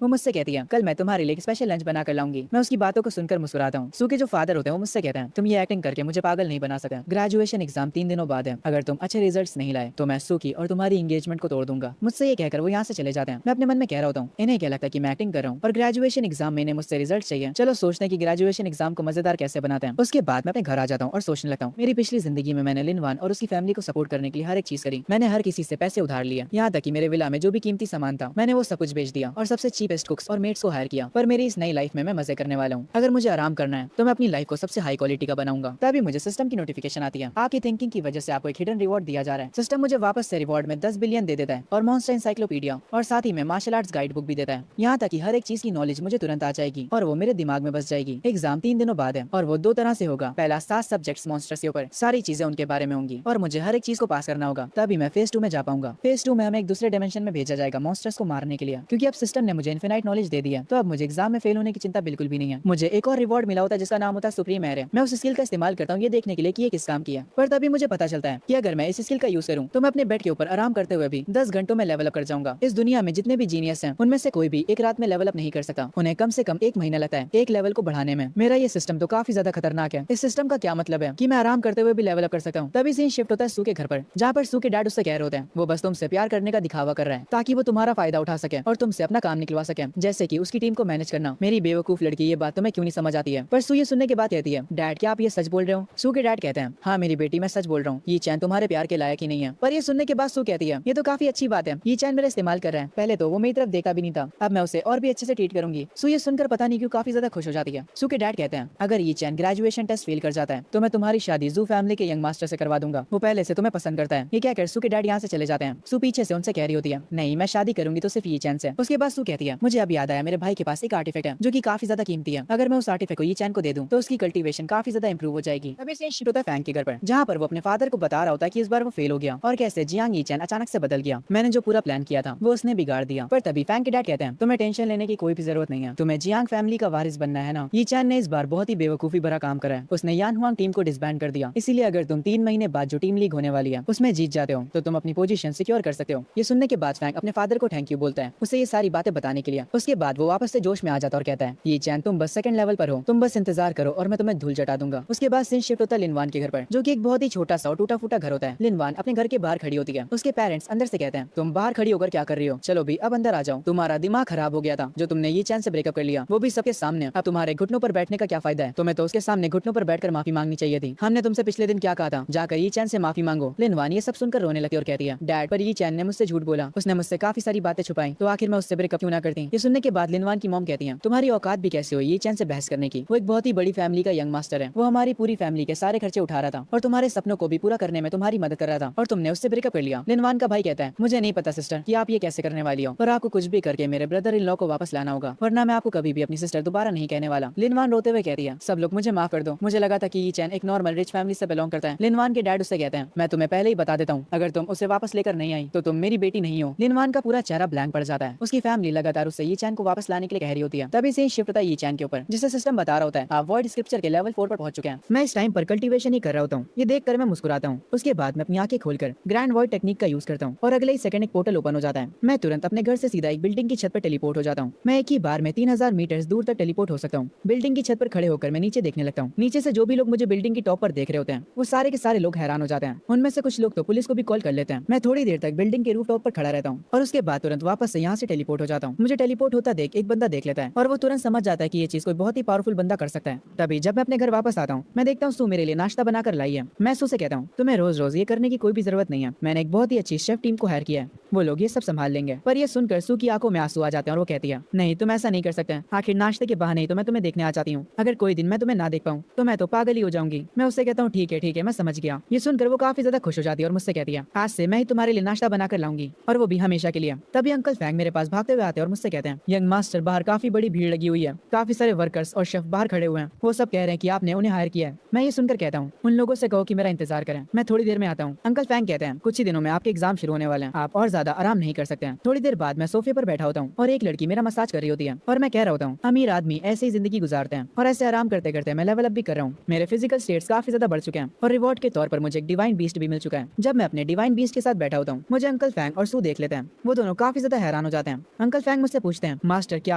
वो मुझसे कहती है कल मैं तुम्हारे लिए स्पेशल लंच बना कर लाऊंगी। मैं उसकी बातों को सुनकर मुस्कुराता हूँ। सू के जो फादर होते हैं वो मुझसे कहते हैं तुम ये एक्टिंग करके मुझे पागल नहीं बना सकते। ग्रेजुएशन एग्जाम 3 दिनों बाद है, अगर तुम अच्छे रिजल्ट्स नहीं लाए तो मैं सू की और तुम्हारी एंगेजमेंट को तोड़ दूंगा। मुझसे ये कहकर वो यहाँ से चले जाते हैं। मैं अपने मन में कह रहा होता हूँ इन्हें क्या लगता है कि मैं एक्टिंग कर रहा हूँ, और ग्रेजुएशन एग्जाम में इन्हें मुझसे रिजल्ट चाहिए। चलो सोचते हैं कि ग्रेजुएशन एग्जाम को मजेदार कैसे बनाते हैं। उसके बाद मैं अपने घर आ जाता हूँ और सोचने लगता हूँ मेरी पिछली जिंदगी में मैंने लिनवान और उसकी फैमिली को सपोर्ट करने के लिए हर एक चीज करी। मैंने हर किसी से पैसे उधार लिया, यहाँ तक कि मेरे विला में जो भी कीमती सामान था मैंने वो सब कुछ बेच दिया और सबसे चीपेस्ट कुक्स और मेट्स को हायर किया। पर मेरी इस नई लाइफ में मैं मजे करने वाला हूँ। अगर मुझे आराम करना है तो मैं अपनी लाइफ को सबसे हाई क्वालिटी का बनाऊंगा। तभी मुझे सिस्टम की नोटिफिकेशन आती है, आपकी थिंकिंग की वजह से आपको एक हिडन रिवॉर्ड दिया जा रहा है। सिस्टम मुझे वापस से रिवॉर्ड में 10 बिलियन दे देता है और मॉन्स्टर इंसाइक्लोपीडिया और साथ ही में मार्शल आर्ट्स गाइड बुक भी देता है। यहाँ तक कि हर एक चीज की नॉलेज मुझे तुरंत आ जाएगी और वो मेरे दिमाग में बस जाएगी। एग्जाम 3 दिनों बाद है और वो 2 तरह से होगा। पहला 7 सब्जेक्ट्स मॉन्स्टर्स के ऊपर, सारी चीजें उनके बारे में होंगी और मुझे हर एक चीज को पास करना होगा। तभी मैं फेज 2 में जा पाऊंगा। फेज 2 में हमें एक दूसरे डायमेंशन में भेजा जाएगा मॉन्स्टर्स को मारने के लिए, क्योंकि अब सिस्टम ने मुझे इनफिनाइट नॉलेज दे दी है। तो अब मुझे एग्जाम में फेल होने की चिंता बिल्कुल भी नहीं है। मुझे एक और रिवॉर्ड मिला होता है जिसका नाम होता है सुप्रीम एयर। मैं उस स्किल का इस्तेमाल करता हूँ ये देखने के लिए कि ये किस काम की है। पर तभी मुझे पता चलता है कि अगर मैं इस स्किल का यूज करूँ तो मैं अपने बेड के ऊपर आराम करते हुए भी 10 घंटों में लेवल अप कर जाऊंगा। इस दुनिया में जितने भी जीनियस हैं उनमें से कोई भी एक रात में लेवल अप नहीं कर सकता। उन्हें कम से कम 1 महीना लगता है एक लेवल को बढ़ाने में। मेरा ये सिस्टम तो काफी ज्यादा खतरनाक है। इस सिस्टम का क्या मतलब है कि मैं आराम करते हुए भी लेवल अप कर सकता हूँ। तभी सीन शिफ्ट होता है सू के घर पर, जहाँ पर सू के डैड उससे कह रहे होते हैं वो बस तुमसे प्यार करने का दिखावा कर रहा है ताकि वो तुम्हारा फायदा उठा सके और तुमसे अपना काम निकलवा सके, जैसे कि उसकी टीम को मैनेज करना। मेरी बेवकूफ लड़की ये बात तुम्हें क्यों नहीं समझ आती है। पर सू ये सुनने के बाद कहती है डैड क्या आप ये सच बोल रहे हो। सू के डैड कहते हैं हाँ मेरी बेटी मैं सच बोल रहा हूँ, ये चैन तुम्हारे प्यार के लायक ही नहीं है। पर ये सुनने के बाद सू कहती है ये तो काफी अच्छी बात है, ये चैन मेरा इस्तेमाल कर रहा है। पहले तो वो मेरी तरफ देखा भी नहीं था, अब मैं उसे और भी अच्छे से ट्रीट करूंगी। सू ये सुनकर पता नहीं क्यों काफी ज्यादा खुश हो जाती है। सू के डैड कहते हैं अगर ये चैन ग्रेजुएशन टेस्ट फेल कर जाता है तो मैं तुम्हारी शादी जू फैमिली के यंग मास्टर से करवा दूंगा, वो पहले से तुम्हें पसंद करता है। ये कहकर सू के डैड यहाँ से चले जाते हैं। सू पीछे से उनसे कह रही होती है नहीं मैं शादी करूंगी तो सिर्फ ये चैन से। उसके बाद सू कहती है मुझे अब याद आया मेरे भाई के पास एक आर्टिफैक्ट है जो कि काफी ज्यादा कीमती है, अगर मैं उस आर्टिफैक्ट को ये चैन को दे दूं तो उसकी कल्टीवेशन काफी ज्यादा इंप्रूव हो जाएगी। तभी सीन शिफ्ट होता है फैंग के घर पर, जहाँ पर वो अपने फादर को बता रहा होता है कि इस बार वो फेल हो गया और कैसे जियांग ये चैन अचानक से बदल गया। मैंने जो पूरा प्लान किया था वो उसने बिगाड़ दिया। पर तभी फैंग के डैड कहते हैं तुम्हें टेंशन लेने की कोई भी जरूरत नहीं है, तुम्हें जियांग फैमिली का वारिस बनना है ना। ये चैन ने इस बार बहुत ही बेवकूफी भरा काम करा है, उसने यान हुआंग टीम को डिसबैंड कर दिया। इसीलिए अगर तुम 3 महीने बाद जो टीम लीग होने वाली है उसमें जीत जाते हो तो तुम अपनी पोजीशन सिक्योर कर सकते हो। ये सुनने के बाद फैंग अपने फादर को थैंक यू बोलता है उसे ये सारी बातें बताने के लिए। उसके बाद वो वापस से जोश में आ जाता और कहता है ये चैन तुम बस सेकंड लेवल पर हो, तुम बस इंतजार करो और मैं तुम्हें धूल चटा दूंगा। उसके बाद सीन शिफ्ट होता है लिनवान के घर पर, जो कि एक बहुत ही छोटा सा और टूटा फूटा घर होता है। लिनवान अपने घर के बाहर खड़ी होती है। उसके पेरेंट्स अंदर से कहते हैं तुम बाहर खड़ी होकर क्या कर रही हो, चलो भी अब अंदर आ जाओ, तुम्हारा दिमाग खराब हो गया था जो तुमने ये चैन से ब्रेकअप कर लिया, वो भी सबके सामने। अब तुम्हारे घुटनों पर बैठने का क्या फायदा है, तुम्हें तो उसके सामने घुटनों पर बैठकर माफी मांगनी चाहिए थी। हमने तुमसे पिछले दिन क्या कहा था, जाकर ये चैन से माफी मांगो। लिनवान ये सब सुनकर रोने लगती और कहती है डैड पर ये चैन ने मुझसे झूठ बोला, उसने मुझसे काफी सारी बातें छुपाई, तो आखिर मैं उससे ब्रेकअप क्यों ना करती। ये सुनने के बाद लिनवान की मॉम कहती है तुम्हारी औकात भी कैसे हुई ये चैन से बहस करने की, वो एक बहुत ही बड़ी फैमिली का यंग मास्टर है, वो हमारी पूरी फैमिली के सारे खर्चे उठा रहा था और तुम्हारे सपनों को भी पूरा करने में तुम्हारी मदद कर रहा था और तुमने उससे ब्रेकअप कर लिया। लिनवान का भाई कहता है मुझे नहीं पता सिस्टर कि आप ये कैसे करने वाली हो, पर आपको कुछ भी करके मेरे ब्रदर इन लॉ को वापस लाना होगा, वरना मैं आपको कभी भी अपनी सिस्टर दोबारा नहीं कहने वाला। लिनवान रोते हुए कहती है सब लोग मुझे माफ कर दो, मुझे लगा था कि ये चैन एक नॉर्मल रिच फैमिली से बिलोंग करता है। लिनवान के डैड उससे कहते हैं मैं तुम्हें पहले ही बता देता हूँ अगर तुम उसे वापस लेकर नहीं आई तो तुम मेरी बेटी नहीं हो। लिनवान का पूरा चेहरा ब्लैंक पड़ जाता है। उसकी फैमिली लगातार उससे ये चैन को वापस लाने के लिए कह रही होती है। तभी से शिफ्ट होता है ये चैन के ऊपर, जिसे सिस्टम बता रहा होता है आप वॉइड स्क्रिप्चर के लेवल 4 पर पहुंच चुके हैं। मैं इस टाइम पर कल्टीवेशन ही कर रहा होता हूँ, ये देखकर मैं मुस्कुराता हूँ। उसके बाद मैं अपनी आंखें खोलकर ग्रैंड वॉइड टेक्निक का यूज करता हूँ और अगले ही सेकंड एक पोर्टल ओपन हो जाता है। मैं तुरंत अपने घर से सीधा एक बिल्डिंग की छत पर टेलीपोर्ट हो जाता हूँ। मैं एक ही बार में 3000 मीटर दूर तक टेलीपोर्ट हो सकता हूँ। बिल्डिंग की छत पर खड़े होकर मैं नीचे देखने लगता हूँ। नीचे से जो भी लोग मुझे बिल्डिंग की टॉप पर देख रहे होते हैं वो सारे के सारे लोग हैरान हो जाते हैं। उनमें से कुछ लोग तो पुलिस को भी कॉल कर लेते हैं। मैं थोड़ी देर तक बिल्डिंग के रूफ टॉप पर खड़ा रहता हूँ और उसके बाद तुरंत वापस से यहाँ से टेलीपोर्ट हो जाता हूँ। मुझे टेलीपोर्ट होता देख एक बंदा देख लेता है और वो तुरंत समझ जाता है कि ये चीज कोई बहुत ही पावरफुल बंदा कर सकता है। तभी जब मैं अपने घर वापस आता हूँ मैं देखता हूँ सू मेरे लिए नाश्ता बनाकर लाई है। मैं सू से कहता हूँ तुम्हें रोज रोज ये करने की कोई भी जरूरत नहीं है, मैंने एक बहुत ही अच्छी शेफ टीम को हायर किया है, वो लोग ये सब संभाल लेंगे। पर ये सुनकर सू की आंखों में आंसू आ जाते हैं और वो कहती है नहीं तुम ऐसा नहीं कर सकते, आखिर नाश्ते के बहाने ही तो मैं तुम्हें देखने आ जाती हूँ, अगर कोई दिन मैं तुम्हें ना देख पाऊँ तो मैं तो पागल ही हो जाऊंगी। मैं उससे कहता हूँ ठीक है मैं समझ गया। ये सुनकर वो काफी ज्यादा खुश हो जाती है और मुझसे कहती है आज से मैं ही तुम्हारे लिए नाश्ता बनाकर लाऊंगी और वो भी हमेशा के लिए। तभी अंकल फैंग मेरे पास भागते हुए आते हैं और मुझसे कहते हैं यंग मास्टर बाहर काफी बड़ी भीड़ लगी हुई है, काफी सारे वर्कर्स और शेफ बाहर खड़े हुए हैं, वो सब कह रहे हैं कि आपने उन्हें हायर किया है। मैं ये सुनकर कहता हूँ उन लोगों से कहो कि मेरा इंतजार करें, मैं थोड़ी देर में आता हूँ। अंकल फैंग कहते हैं कुछ ही दिनों में आपके एग्जाम शुरू होने वाले हैं, आप और ज्यादा ज्यादा आराम नहीं कर सकते हैं। थोड़ी देर बाद मैं सोफे पर बैठा होता हूँ और एक लड़की मेरा मसाज कर रही होती है और मैं कह रहा होता हूँ अमीर आदमी ऐसे ही जिंदगी गुजारते हैं और ऐसे आराम करते करते मैं लेवल अप भी कर रहा हूँ। मेरे फिजिकल स्टेट्स काफी ज्यादा बढ़ चुके हैं और रिवॉर्ड के तौर पर मुझे एक डिवाइन बीस्ट भी मिल चुका है। जब मैं अपने डिवाइन बीस्ट के साथ बैठा होता हूँ मुझे अंकल फैंग और सू देख लेते हैं। वो दोनों काफी ज्यादा हैरान हो जाते हैं। अंकल फैंग मुझसे पूछते हैं मास्टर क्या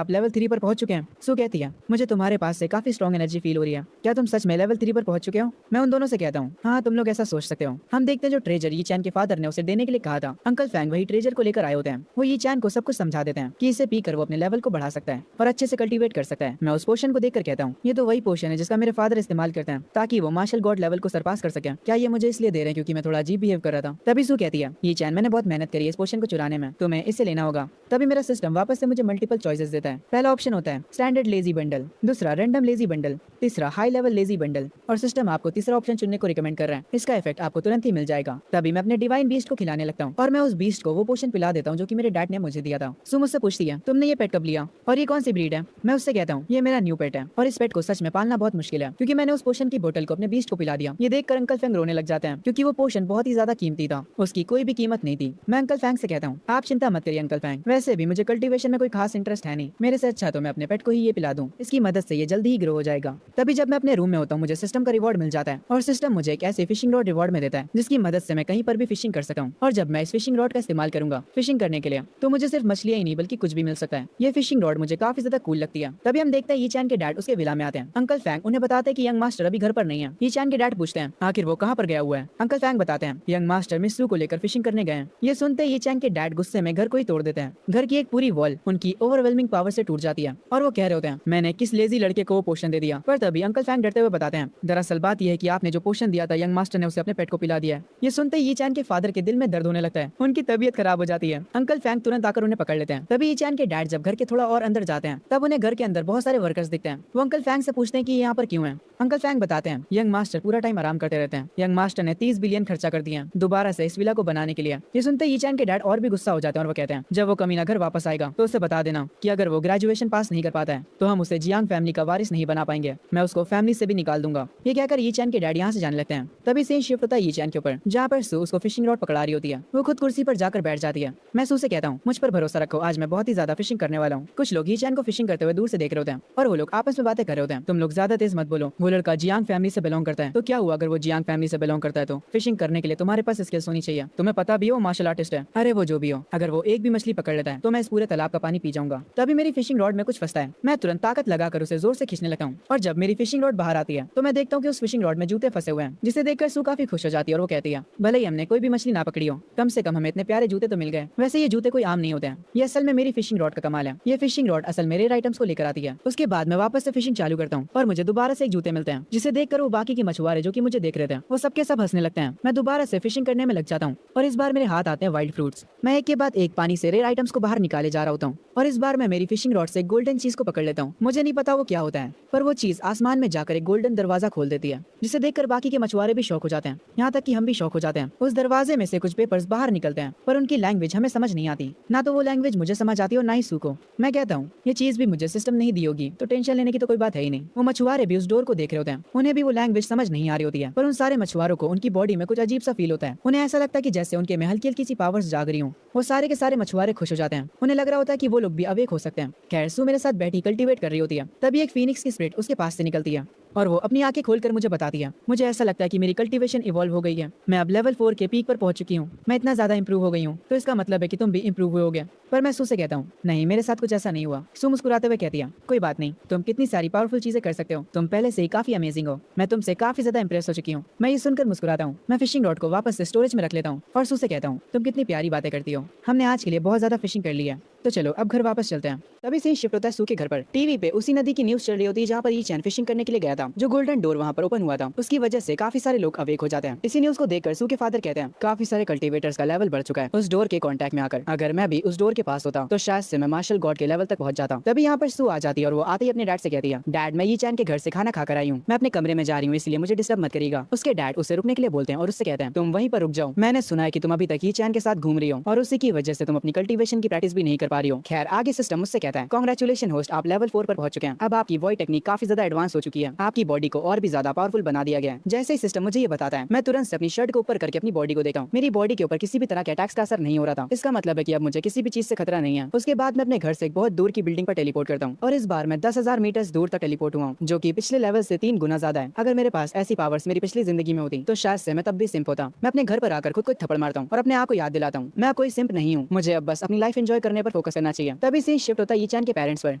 आप लेवल 3 पर पहुंच चुके हैं? सू कहती है मुझे तुम्हारे पास से काफी स्ट्रॉन्ग एनर्जी फील हो रही है, क्या तुम सच में लेवल 3 पर पहुंच चुके हो? मैं उन दोनों से कहता हूँ हाँ तुम लोग ऐसा सोच सकते हो। हम देखते हैं जो ट्रेजर ये चैन के फादर ने उसे देने के लिए कहा था। अंकल फैंग वही ट्रेजर को लेकर आए होते हैं। वो ये चैन को सब कुछ समझा देते हैं कि इसे पीकर वो अपने लेवल को बढ़ा सकता है और अच्छे से कल्टीवेट कर सकता है। मैं उस पोशन को देखकर कहता हूँ ये तो वही पोशन है जिसका मेरे फादर इस्तेमाल करते हैं ताकि वो मार्शल गॉड लेवल को सरपास कर सके। क्या ये मुझे इसलिए दे रहे हैं क्योंकि मैं थोड़ा अजीब बिहेव कर रहा था? तभी सू कहती है ये चैन मैंने बहुत मेहनत करी है इस पोशन को चुराने में, तुम्हें इसे लेना होगा। तभी मेरा सिस्टम वापस से मुझे मल्टीपल चॉइसेस देता है। पहला ऑप्शन होता है स्टैंडर्ड लेजी बंडल, दूसरा रैंडम लेजी बंडल, तीसरा हाई लेवल लेजी बंडल और सिस्टम आपको तीसरा ऑप्शन चुनने को रिकमेंड कर रहा है। इसका इफेक्ट आपको तुरंत ही मिल जाएगा। तभी मैं अपने डिवाइन बीस्ट को खिलाने लगता हूँ और मैं उस बीस्ट को वो पोशन पिला देता हूँ जो कि मेरे डैड ने मुझे दिया था। सू मुझसे पूछती है तुमने ये पेट कब लिया और ये कौन सी ब्रीड है? मैं उससे कहता हूँ ये मेरा न्यू पेट है और इस पेट को सच में पालना बहुत मुश्किल है क्योंकि मैंने उस पोशन की बोतल को अपने बीस्ट को पिला दिया। ये देखकर अंकल फैंग रोने लग जाते हैं क्योंकि वो पोशन बहुत ही ज्यादा कीमती था, उसकी कोई भी कीमत नहीं थी। मैं अंकल फैंग से कहता हूँ आप चिंता मत करिए अंकल फैंग, वैसे भी मुझे कल्टीवेशन में कोई खास इंटरेस्ट है नहीं, मेरे से अच्छा तो मैं अपने पेट को ही ये पिला दूं, इसकी मदद से ये जल्दी ही ग्रो हो जाएगा। तभी जब मैं अपने रूम में होता हूँ मुझे सिस्टम का रिवॉर्ड मिल जाता है और सिस्टम मुझे एक ऐसे फिशिंग रॉड रिवॉर्ड में देता है जिसकी मदद से मैं कहीं पर भी फिशिंग कर सकता हूँ। और जब मैं इस फिशिंग रॉड का इस्तेमाल करूंगा फिशिंग करने के लिए तो मुझे सिर्फ मछलियां ही नहीं बल्कि कुछ भी मिल सकता है। ये फिशिंग रॉड मुझे काफी ज्यादा कूल लगती है। तभी हम देखते हैं ये चैन के डैड उसके विला में आते हैं। अंकल फैंग उन्हें बताते हैं कि यंग मास्टर अभी घर पर नहीं है। ये चैन के डैड पूछते हैं आखिर वो कहाँ पर गया हुआ है? अंकल फैंग बताते हैं यंग मास्टर मिस सू को लेकर फिशिंग करने गए हैं। ये सुनते ये चैन के डैड गुस्से में घर को ही तोड़ देते हैं। घर की एक पूरी वॉल उनकी ओवरवेलमिंग पावर से टूट जाती है और वो कह रहे होते हैं मैंने किस लेजी लड़के को वो पोशन दे दिया। पर तभी अंकल फैंग डरते हुए बताते हैं दरअसल बात यह है कि आपने जो पोशन दिया था यंग मास्टर ने उसे अपने पेट को पिला दिया है। ये सुनते ही चैन के फादर के दिल में दर्द होने लगता है, उनकी तबीयत खराब हो जाती है। अंकल फैंग तुरंत आकर उन्हें पकड़ लेते हैं। तभी ये चैन के डैड जब घर के थोड़ा और अंदर जाते हैं तब उन्हें घर के अंदर बहुत सारे वर्कर्स दिखते हैं। वो अंकल फैंग से पूछते हैं कि यहाँ पर क्यों है। अंकल फैंग बताते हैं यंग मास्टर पूरा टाइम आराम करते रहते हैं, यंग मास्टर ने 30 बिलियन खर्चा कर दिए हैं दोबारा से इस विला को बनाने के लिए। ये सुनते ही चैन के डैड और भी गुस्सा हो जाते हैं और वो कहते हैं जब वो कमीना घर वापस आएगा तो उसे बता देना कि अगर वो ग्रेजुएशन पास नहीं कर पाता है तो हम उसे जियांग फैमिली का वारिस नहीं बना पाएंगे, मैं उसको फैमिली से भी निकाल दूंगा। ये कहकर ये चैन के डैड यहाँ से जाने लगते हैं। तभी सीन शिफ्ट होता है ये चैन के ऊपर जहाँ पर सू उसको फिशिंग रॉड पकड़ा रही होती है। वो खुद कुर्सी पर जाकर बैठ जाती है। मैं सू से कहता हूँ मुझ पर भरोसा रखो, आज मैं बहुत ही ज्यादा फिशिंग करने वाला हूँ। कुछ लोग ये चैन को फिशिंग करते हुए दूर से देख रहे होते हैं और वो लोग आपस में बातें कर रहे होते हैं। तुम लोग ज्यादा तेज मत बोलो, वो लड़का जियांग फैमिली से बिलोंग करता है तो क्या हुआ अगर वो जियांग फैमिली से बिलोंग करता है तो फिशिंग करने के लिए तुम्हारे पास स्किल्स होनी चाहिए। तुम्हें पता भी हो मार्शल आर्टिस्ट है। अरे वो जो भी हो, अगर वो एक भी मछली पकड़ लेता है तो मैं इस पूरे तालाब का पानी पी जाऊंगा। तभी मेरी फिशिंग रॉड में कुछ फंसता है। मैं तुरंत ताकत लगाकर उसे जोर से खींचने लगता हूँ और जब मेरी फिशिंग रॉड बाहर आती है तो मैं देखता हूँ कि उस फिशिंग रॉड में जूते फंसे हुए हैं, जिसे देखकर सू काफी खुश हो जाती है और वो कहती है भले ही हमने कोई भी मछली ना पकड़ी हो कम से कम हमें इतने प्यारे जूते तो मिल गए। वैसे ये जूते कोई आम नहीं होते हैं, ये असल में मेरी फिशिंग रॉड का कमाल है। ये फिशिंग रॉड असल में रेयर आइटम्स को लेकर आती है। उसके बाद मैं वापस से फिशिंग चालू करता हूँ और मुझे दोबारा से एक जूते मिलते हैं, जिसे देखकर वो बाकी के मछुआरे जो कि मुझे देख रहे थे वो सबके सब हंसने लगते हैं। मैं दोबारा से फिशिंग करने में लग जाता हूँ और इस बार मेरे हाथ आते हैं वाइल्ड फ्रूट्स। मैं एक के बाद एक पानी से रेयर आइटम्स को बाहर निकाले जा रहा होता हूँ और इस बार मैं मेरी फिशिंग रॉड से गोल्डन चीज को पकड़ लेता हूँ। मुझे नहीं पता वो क्या होता है पर वो चीज आसमान में जाकर एक गोल्डन दरवाजा खोल देती है, जिसे देखकर बाकी के मछुआरे भी शौक हो जाते हैं, यहाँ तक कि हम भी शौक हो जाते हैं। उस दरवाजे में से कुछ पेपर्स बाहर निकलते हैं पर उनकी लैंग्वेज हमें समझ नहीं आती, ना तो वो लैंग्वेज मुझे समझ आती और ना ही सू को। मैं कहता हूँ ये चीज भी मुझे सिस्टम नहीं दी होगी तो टेंशन लेने की तो कोई बात है ही नहीं। वो मछुआरे भी उस डोर को देख रहे होते हैं, उन्हें भी वो लैंग्वेज समझ नहीं आ रही होती है पर उन सारे मछुआरों को उनकी बॉडी में कुछ अजीब सा फील होता है। उन्हें ऐसा लगता है कि जैसे उनके में हल्की हल्की सी पावर्स जाग रही हूँ। वो सारे के सारे मछुआरे खुश हो जाते हैं, उन्हें लग रहा होता है कि वो लोग भी अवेक हो सकते हैं। खैर सू मेरे साथ बैठी कल्टीवेट कर रही होती है। तभी एक फीनिक्स की स्पिरिट उसके पास से निकलती है और वो अपनी आंखें खोलकर मुझे बताती है मुझे ऐसा लगता है कि मेरी कल्टीवेशन इवॉल्व हो गई है, मैं अब लेवल 4 के पीक पर पहुंच चुकी हूँ, मैं इतना ज्यादा इंप्रूव हो गई हूँ तो इसका मतलब है कि तुम भी इंप्रूव हुए होगे। पर मैं सू से कहता हूँ नहीं मेरे साथ कुछ ऐसा नहीं हुआ। सू मुस्कुराते हुए कहती है कोई बात नहीं, तुम कितनी सारी पावरफुल चीजें कर सकते हो, तुम पहले से ही काफी अमेजिंग हो, मैं तुमसे काफी ज्यादा इंप्रेस हो चुकी हूँ। मैं ये सुनकर मुस्कुराता हूँ। मैं फिशिंग रॉड को वापस से स्टोरेज में रख लेता हूँ और सू से कहता हूँ तुम कितनी प्यारी बातें करती हो, हमने आज के लिए बहुत ज्यादा फिशिंग कर ली है तो चलो अब घर वापस चलते हैं। तभी से शिफ्ट होता है सू के घर पर। टीवी पे उसी नदी की न्यूज चल रही होती है जहाँ पर ये चैन फिशिंग करने के लिए गया था। जो गोल्डन डोर वहाँ पर ओपन हुआ था उसकी वजह से काफी सारे लोग अवेक हो जाते हैं। इसी न्यूज को देखकर सू के फादर कहते हैं काफी सारे कल्टीवेटर्स का लेवल बढ़ चुका है उस डोर के कॉन्टेक्ट में आकर, अगर मैं भी उस डोर के पास होता तो शायद से मैं मार्शल गॉड के लेवल तक पहुंच जाता। तभी यहाँ पर सू आ जाती है और वो आते ही अपने डैड से कहती है डैड मैं ये चैन के घर से खाना खाकर आई हूँ, मैं अपने कमरे में जा रही हूँ इसलिए मुझे डिस्टर्ब मत करिएगा। उसके डैड उसे रुकने के लिए बोलते हैं और उससे कहते हैं तुम वहीं पर रुक जाओ, मैंने सुना है कि तुम अभी तक ये चैन के साथ घूम रही हो और उसी की वजह से तुम अपनी कल्टीवेशन की प्रैक्टिस भी नहीं कर कर पा रही हो। खैर आगे सिस्टम मुझसे कहता है, कांग्रेचुलेशन होस्ट, आप लेवल 4 पर पहुंच चुके हैं। अब आपकी वॉइड टेक्निक काफी ज्यादा एडवांस हो चुकी है, आपकी बॉडी को और भी ज्यादा पावरफुल बना दिया गया है। जैसे ही सिस्टम मुझे ये बताता है, मैं तुरंत से अपनी शर्ट को ऊपर करके अपनी बॉडी को देखा हूँ। मेरी बॉडी के ऊपर किसी भी तरह के अटैक्स का असर नहीं हो रहा था। इसका मतलब है कि अब मुझे किसी भी चीज से खतरा नहीं है। उसके बाद मैं अपने घर से एक बहुत दूर की बिल्डिंग पर टेलीपोर्ट करता हूँ और इस बार मैं 10,000 मीटर दूर तक टेलीपोर्ट हुआ हूँ, जो कि पिछले लेवल से 3 गुना ज्यादा है। अगर मेरे पास ऐसी पावर्स मेरी पिछली जिंदगी में होती तो शायद से मैं तब भी सिंप होता। मैं अपने घर पर आकर खुद को थप्पड़ मारता हूँ और अपने आप को याद दिलाता हूँ, मैं कोई सिंप नहीं हूँ, मुझे अब बस अपनी लाइफ एंजॉय करने पर फोकस करना चाहिए। तभी सीन शिफ्ट होता है ये चैन के पेरेंट्स पर।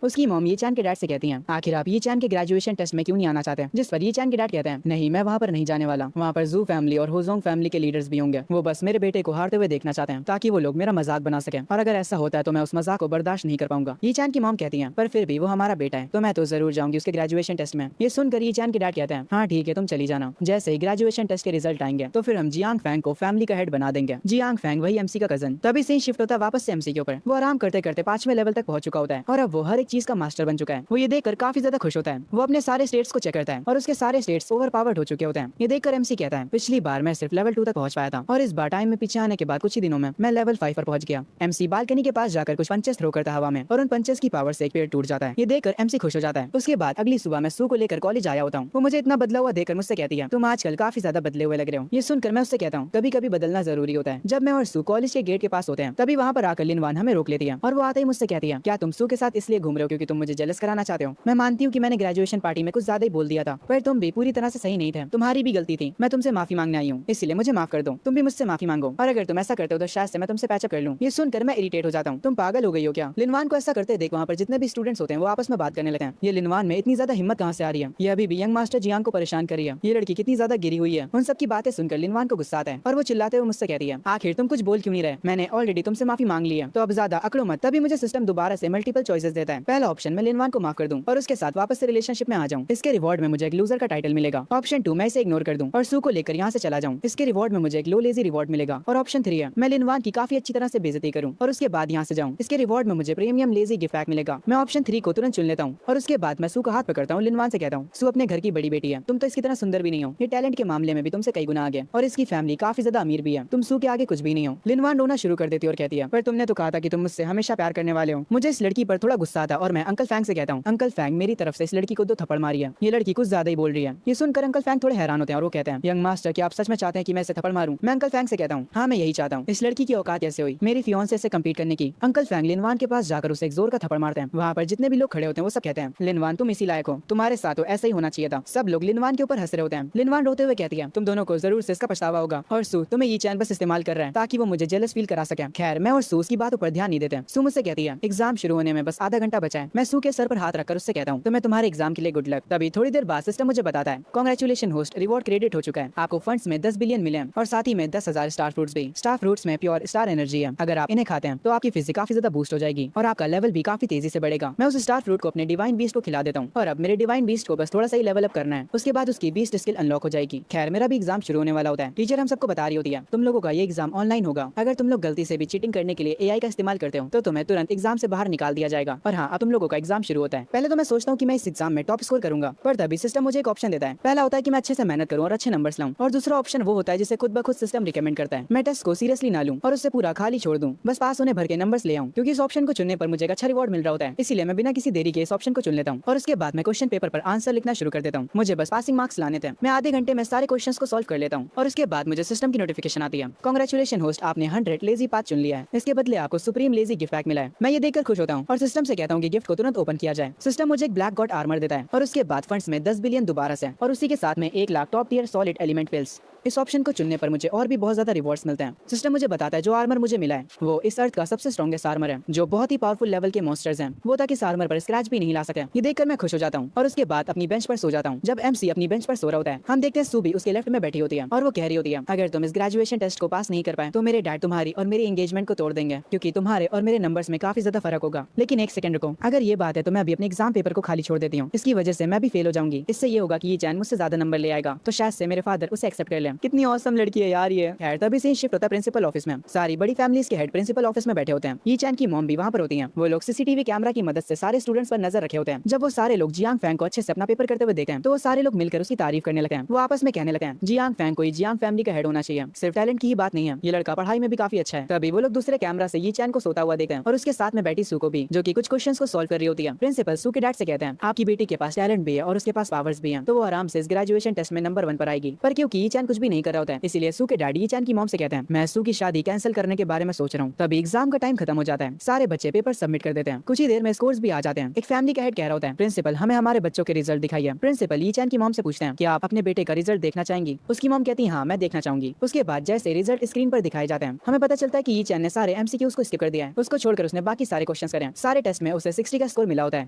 उसकी मॉम ये चैन के डैड से कहती है, आखिर आप ये चैन के ग्रेजुएशन टेस्ट में क्यों नहीं आना चाहते? जिस पर ये चैन के डैड कहते हैं, नहीं मैं वहाँ पर नहीं जाने वाला, वहाँ पर जू फैमिली और होजोंग फैमिली के लीडर्स भी होंगे, वो बस मेरे बेटे को हारते हुए देखना चाहते हैं ताकि वो लोग मेरा मजाक बना सके, और अगर ऐसा होता है तो मैं उस मजाक को बर्दाश्त नहीं कर पाऊंगा। ये चैन की मॉम कहती है, पर फिर भी वो हमारा बेटा है तो मैं तो जरूर जाऊंगी उसके ग्रेजुएशन टेस्ट में। ये सुनकर ये चैन के डैड कहते हैं, हाँ ठीक है तुम चली जाना, जैसे ही ग्रेजुएशन टेस्ट के रिजल्ट आएंगे तो फिर हम जियांग फैंग को फैमिली का हेड बना देंगे। जियांग फैंग वही एमसी का कजन। तभी सीन शिफ्ट होता है वापस से एमसी के ऊपर। वो आराम करते करते 5वें लेवल तक पहुंच चुका होता है और अब वो हर एक चीज का मास्टर बन चुका है। वो ये देखकर काफी ज्यादा खुश होता है। वो अपने सारे स्टेट्स को चेक करता है और उसके सारे स्टेट्स ओवर पावर्ड हो चुके होते हैं। ये देखकर एमसी कहता है, पिछली बार मैं सिर्फ लेवल 2 तक पहुंच पाया था और इस बार टाइम में पीछे आने के बाद कुछ ही दिनों में मैं लेवल 5 पर पहुंच गया। एमसी बालकनी के पास जाकर कुछ पंचेस थ्रो करता है हवा में और उन पंचेस की पावर से एक पेड़ टूट जाता है। ये देखकर एमसी खुश हो जाता है। उसके बाद अगली सुबह मैं सू को लेकर कॉलेज आया होता हूँ। वो मुझे इतना बदला हुआ देखकर मुझसे कहती है, तुम आजकल काफी ज्यादा बदले हुए लग रहे हो। ये सुनकर मैं उससे कहता हूँ, कभी कभी बदलना जरूरी होता है। जब मैं और सू कॉलेज के गेट के पास होते हैं तभी वहाँ पर आकर लिनवान हमें रोक लेती है और वो आते ही मुझसे कहती है, क्या तुम सू के साथ इसलिए घूम रहे हो क्योंकि तुम मुझे जेलस कराना चाहते हो? मैं मानती हूँ कि मैंने ग्रेजुएशन पार्टी में कुछ ज्यादा ही बोल दिया था, पर तुम भी पूरी तरह से सही नहीं थे, तुम्हारी भी गलती थी। मैं तुमसे माफी मांगने आई हूँ, इसलिए मुझे माफ कर दो। तुम भी मुझसे माफी मांगो और अगर तुम ऐसा करते हो तो शायद से मैं तुमसे पैचअप कर लूँ। ये सुनकर मैं इरिटेट हो जाता हूँ, तुम पागल हो गई हो क्या? लिनवान को ऐसा करते देख वहाँ पर जितने भी स्टूडेंट्स होते हैं वो आपस में बात करने लगते हैं। ये लिनवान में इतनी ज्यादा हिम्मत कहाँ से आ रही है? ये अभी भी यंग मास्टर जियांग को परेशान कर रही है। ये लड़की कितनी ज्यादा गिरी हुई है। उन सब की बातें सुनकर लिनवान को गुस्सा आता है और वो चिल्लाते हुए मुझसे कहती है, आखिर तुम कुछ बोल क्यों नहीं रहे? मैंने ऑलरेडी तुमसे माफी मांग ली है, तो अब ज्यादा अकड़ो मत। तभी मुझे सिस्टम दोबारा से मल्टीपल चॉइसेस देता है। पहला ऑप्शन, मैं लिनवान को माफ कर दूं और उसके साथ वापस से रिलेशनशिप में आ जाऊं। इसके रिवॉर्ड में मुझे एक लूजर का टाइटल मिलेगा। ऑप्शन 2, मैं इसे इग्नोर कर दूं और सू को लेकर यहाँ से चला जाऊं। इसके रिवॉर्ड में मुझे एक लो लेजी रिवॉर्ड मिलेगा। और ऑप्शन 3 है, मैं लिनवान की काफी अच्छी तरह से बेइज्जती करूं और उसके बाद यहाँ से जाऊं। इसके रिवॉर्ड में मुझे प्रीमियम लेजी गिफ्ट पैक मिलेगा। मैं ऑप्शन 3 को तुरंत चुन लेता हूँ और उसके बाद मैं सू का हाथ पकड़ता हूँ, लिनवान से कहता हूँ, सू अपने घर की बड़ी बेटी है, तुम तो इसकी तरह सुंदर भी नहीं हो, ये टैलेंट के मामले में भी तुमसे कई गुना आगे, और इसकी फैमिली काफी ज्यादा अमीर भी है, तुम सू के आगे कुछ भी नहीं हो। लिनवान रोना शुरू कर देती है और कहती है, पर तुमने तो कहा था कि तुम मुझसे हमेशा प्यार करने वाले हो। मुझे इस लड़की पर थोड़ा गुस्सा आता और मैं अंकल फैंग से कहता हूँ, अंकल फैंग मेरी तरफ से इस लड़की को 2 थप्पड़ मारी है, ये लड़की कुछ ज्यादा ही बोल रही है। ये सुनकर अंकल फैंग थोड़े हैरान होते हैं और वो कहते हैं, यंग मास्टर क्या आप सच में चाहते हैं कि मैं इसे थप्पड़ मारूं? मैं अंकल फैंग से कहता हूँ, हाँ मैं यही चाहता हूँ। इस लड़की की औकात कैसे हुई मेरी फियांसे से कम्पीट करने की? अंकल फैंग लिनवान के पास जाकर उसे एक जोर का थप्पड़ मारते हैं। वहाँ पर जितने भी लोग खड़े होते हैं वो सब कहते हैं, लिनवान तुम इसी लायक हो, तुम्हारे साथ तो ऐसा ही होना चाहिए था। सब लोग लिनवान के ऊपर हंस रहे होते हैं। लिनवान रोते हुए कहती है, तुम दोनों को जरूर से इसका पछतावा होगा और सू तुम्हें ये चैन बस इस्तेमाल कर रहा है ताकि वो मुझे जेलस फील करा सके। खैर मैं और सू उसकी बातों पर ध्यान नहीं देते। सू मुझसे कहती है, एग्जाम शुरू होने में बस आधा घंटा बचा है। मैं सू के सर पर हाथ रखकर उससे कहता हूँ, तो मैं तुम्हारे एग्जाम के लिए गुड लक। तभी थोड़ी देर बाद सिस्टम मुझे बताता है, कांग्रेचुलेशन होस्ट, रिवॉर्ड क्रेडिट हो चुका है, आपको फंड्स में 10 बिलियन मिले हैं और साथ ही में 10,000 स्टार फ्रूट्स भी। स्टार फ्रूट्स में प्योर स्टार एनर्जी है, अगर आप इन्हें खाते हैं तो आपकी फिजिक काफी ज्यादा बूस्ट हो जाएगी और आपका लेवल भी काफी तेजी से बढ़ेगा। मैं उस स्टार फ्रूट को अपने डिवाइन बीस्ट को खिला देता हूँ और अब मेरे डिवाइन बीस्ट को बस थोड़ा सा ही लेवल अप करना है, उसके बाद उसकी बीस्ट स्किल अनलॉक हो जाएगी। खैर मेरा भी एग्जाम शुरू होने वाला होता है। टीचर हम सबको बता रही होती है, तुम लोगों का ये एग्जाम ऑनलाइन होगा, अगर तुम लोग गलती से भी चीटिंग करने के लिए एआई का इस्तेमाल करते हो तो तुम्हें तुरंत एग्जाम से बाहर निकाल दिया जाएगा। और हाँ अब तुम लोगों का एग्जाम शुरू होता है। पहले तो मैं सोचता हूँ कि मैं इस एग्जाम में टॉप स्कोर करूंगा, पर तभी सिस्टम मुझे एक ऑप्शन देता है। पहला होता है कि मैं अच्छे से मेहनत करूँ और अच्छे नंबर्स लाऊं, और दूसरा ऑप्शन वो होता है जिसे खुद ब खुद सिस्टम रिकमेंड करता है। मैं टेस्ट को सीरियसली ना लूं और उससे पूरा खाली छोड़ दूं, बस पास होने भर के नंबर्स ले आऊं, क्योंकि इस ऑप्शन को चुनने पर मुझे एक अच्छा रिवॉर्ड मिल रहा होता है। इसीलिए मैं बिना किसी देरी के इस ऑप्शन को चुन लेता हूँ और उसके बाद मैं क्वेश्चन पेपर पर आंसर लिखना शुरू कर देता हूँ। मुझे बस पासिंग मार्क्स लाने थे। मैं आधे घंटे में सारे क्वेश्चंस को सॉल्व कर लेता हूँ और उसके बाद मुझे सिस्टम की नोटिफिकेशन आती है, कांग्रेचुलेशन होस्ट, आपने 100 लेजी पाथ चुन लिया है, इसके बदले आपको सुप्रीम लेजी गिफ्ट पैक मिला है। मैं ये देखकर खुश होता हूँ और सिस्टम से कहता हूँ कि गिफ्ट को तुरंत ओपन किया जाए। सिस्टम मुझे एक ब्लैक गॉड आर्मर देता है और उसके बाद फंड्स में 10 बिलियन दोबारा से, और उसी के साथ में 1 lakh top tier solid element pills. इस ऑप्शन को चुनने पर मुझे और भी बहुत ज्यादा रिवॉर्ड्स मिलते हैं। सिस्टम मुझे बताता है जो आर्मर मुझे मिला है वो इस अर्थ का सबसे स्ट्रॉन्गेस्ट आर्मर है, जो बहुत ही पावरफुल लेवल के मॉन्स्टर्स हैं वो तक इस आर्मर पर स्क्रैच भी नहीं ला सके। ये देखकर मैं खुश हो जाता हूँ और उसके बाद अपनी बेंच पर सो जाता हूँ। जब एमसी अपनी बेंच पर सो रहा होता है हम देखते हैं सू भी उसके लेफ्ट में बैठी होती है और वो कह रही होती है, अगर तुम इस ग्रेजुएशन टेस्ट को पास नहीं कर पाए तो मेरे डैड तुम्हारी और मेरी एंगेजमेंट को तोड़ देंगे, क्योंकि तुम्हारे और मेरे नंबर्स में काफी ज्यादा फर्क होगा। लेकिन एक सेकंड रुको, अगर ये बात है तो मैं अभी अपने एग्जाम पेपर को खाली छोड़ देती हूँ, इसकी वजह से मैं भी फेल हो जाऊंगी। इससे ये होगा कि ये चैन मुझसे ज्यादा नंबर ले आएगा तो शायद से मेरे फादर उसे एक्सेप्ट कर ले। ले। कितनी औसम लड़की है यार ये। खैर तभी से शिफ्ट होता है प्रिंसिपल ऑफिस में। सारी बड़ी फैमिलीज के हेड प्रिंसिपल ऑफिस में बैठे होते हैं। ये चैन की मॉम भी वहाँ पर होती है। वो लोग सीसीटीवी कैमरा की मदद से सारे स्टूडेंट्स पर नजर रखे होते हैं। जब वो सारे लोग जियांग फैंग को अच्छे से अपना पेपर करते हुए देखते हैं तो वो सारे लोग मिलकर उसकी तारीफ करने लगते हैं। वो आपस में कहने लगते हैं जियांग फैंग को जियांग फैमिली का हेड होना चाहिए। सिर्फ टैलेंट की ही बात नहीं है, ये लड़का पढ़ाई में भी काफी अच्छा है। तभी वो लोग दूसरे कैमरा से ये चैन को सोता हुआ देखते हैं और उसके साथ में बैठी सू को भी, जो कि कुछ क्वेश्चंस को सॉल्व कर रही होती है। प्रिंसिपल सू के डैड से कहते हैं आपकी बेटी के पास टैलेंट भी है और उसके पास पावर्स भी हैं, तो वो आराम से इस ग्रेजुएशन टेस्ट में नंबर 1 पर आएगी। पर क्योंकि ये चैन कुछ भी नहीं कर रहा होता है, इसीलिए सू के डैड ये चैन की मॉम से कहते हैं मैं सू की शादी कैंसिल करने के बारे में सोच रहा हूँ। तभी एग्जाम का टाइम खत्म हो जाता है। सारे बच्चे पेपर सबमिट कर देते हैं। कुछ ही देर में स्कोर्स भी आ जाते हैं। एक फैमिली का हेड कह रहा होता है प्रिंसिपल हमें हमारे बच्चों के रिजल्ट दिखाइए। प्रिंसिपल ये चैन की मॉम से पूछते हैं क्या आप अपने बेटे का रिजल्ट देखना चाहेंगी। उसकी मॉम कहती है हाँ मैं देखना चाहूंगी। उसके बाद जैसे रिजल्ट स्क्रीन पर दिखाए जाते हैं हमें पता चलता है कि ये चैन ने सारे एमसीक्यूज को स्किप कर दिया है। उसको छोड़कर उसने बाकी सारे क्वेश्चंस करे हैं। सारे टेस्ट में उसे 60 का स्कोर मिला होता है।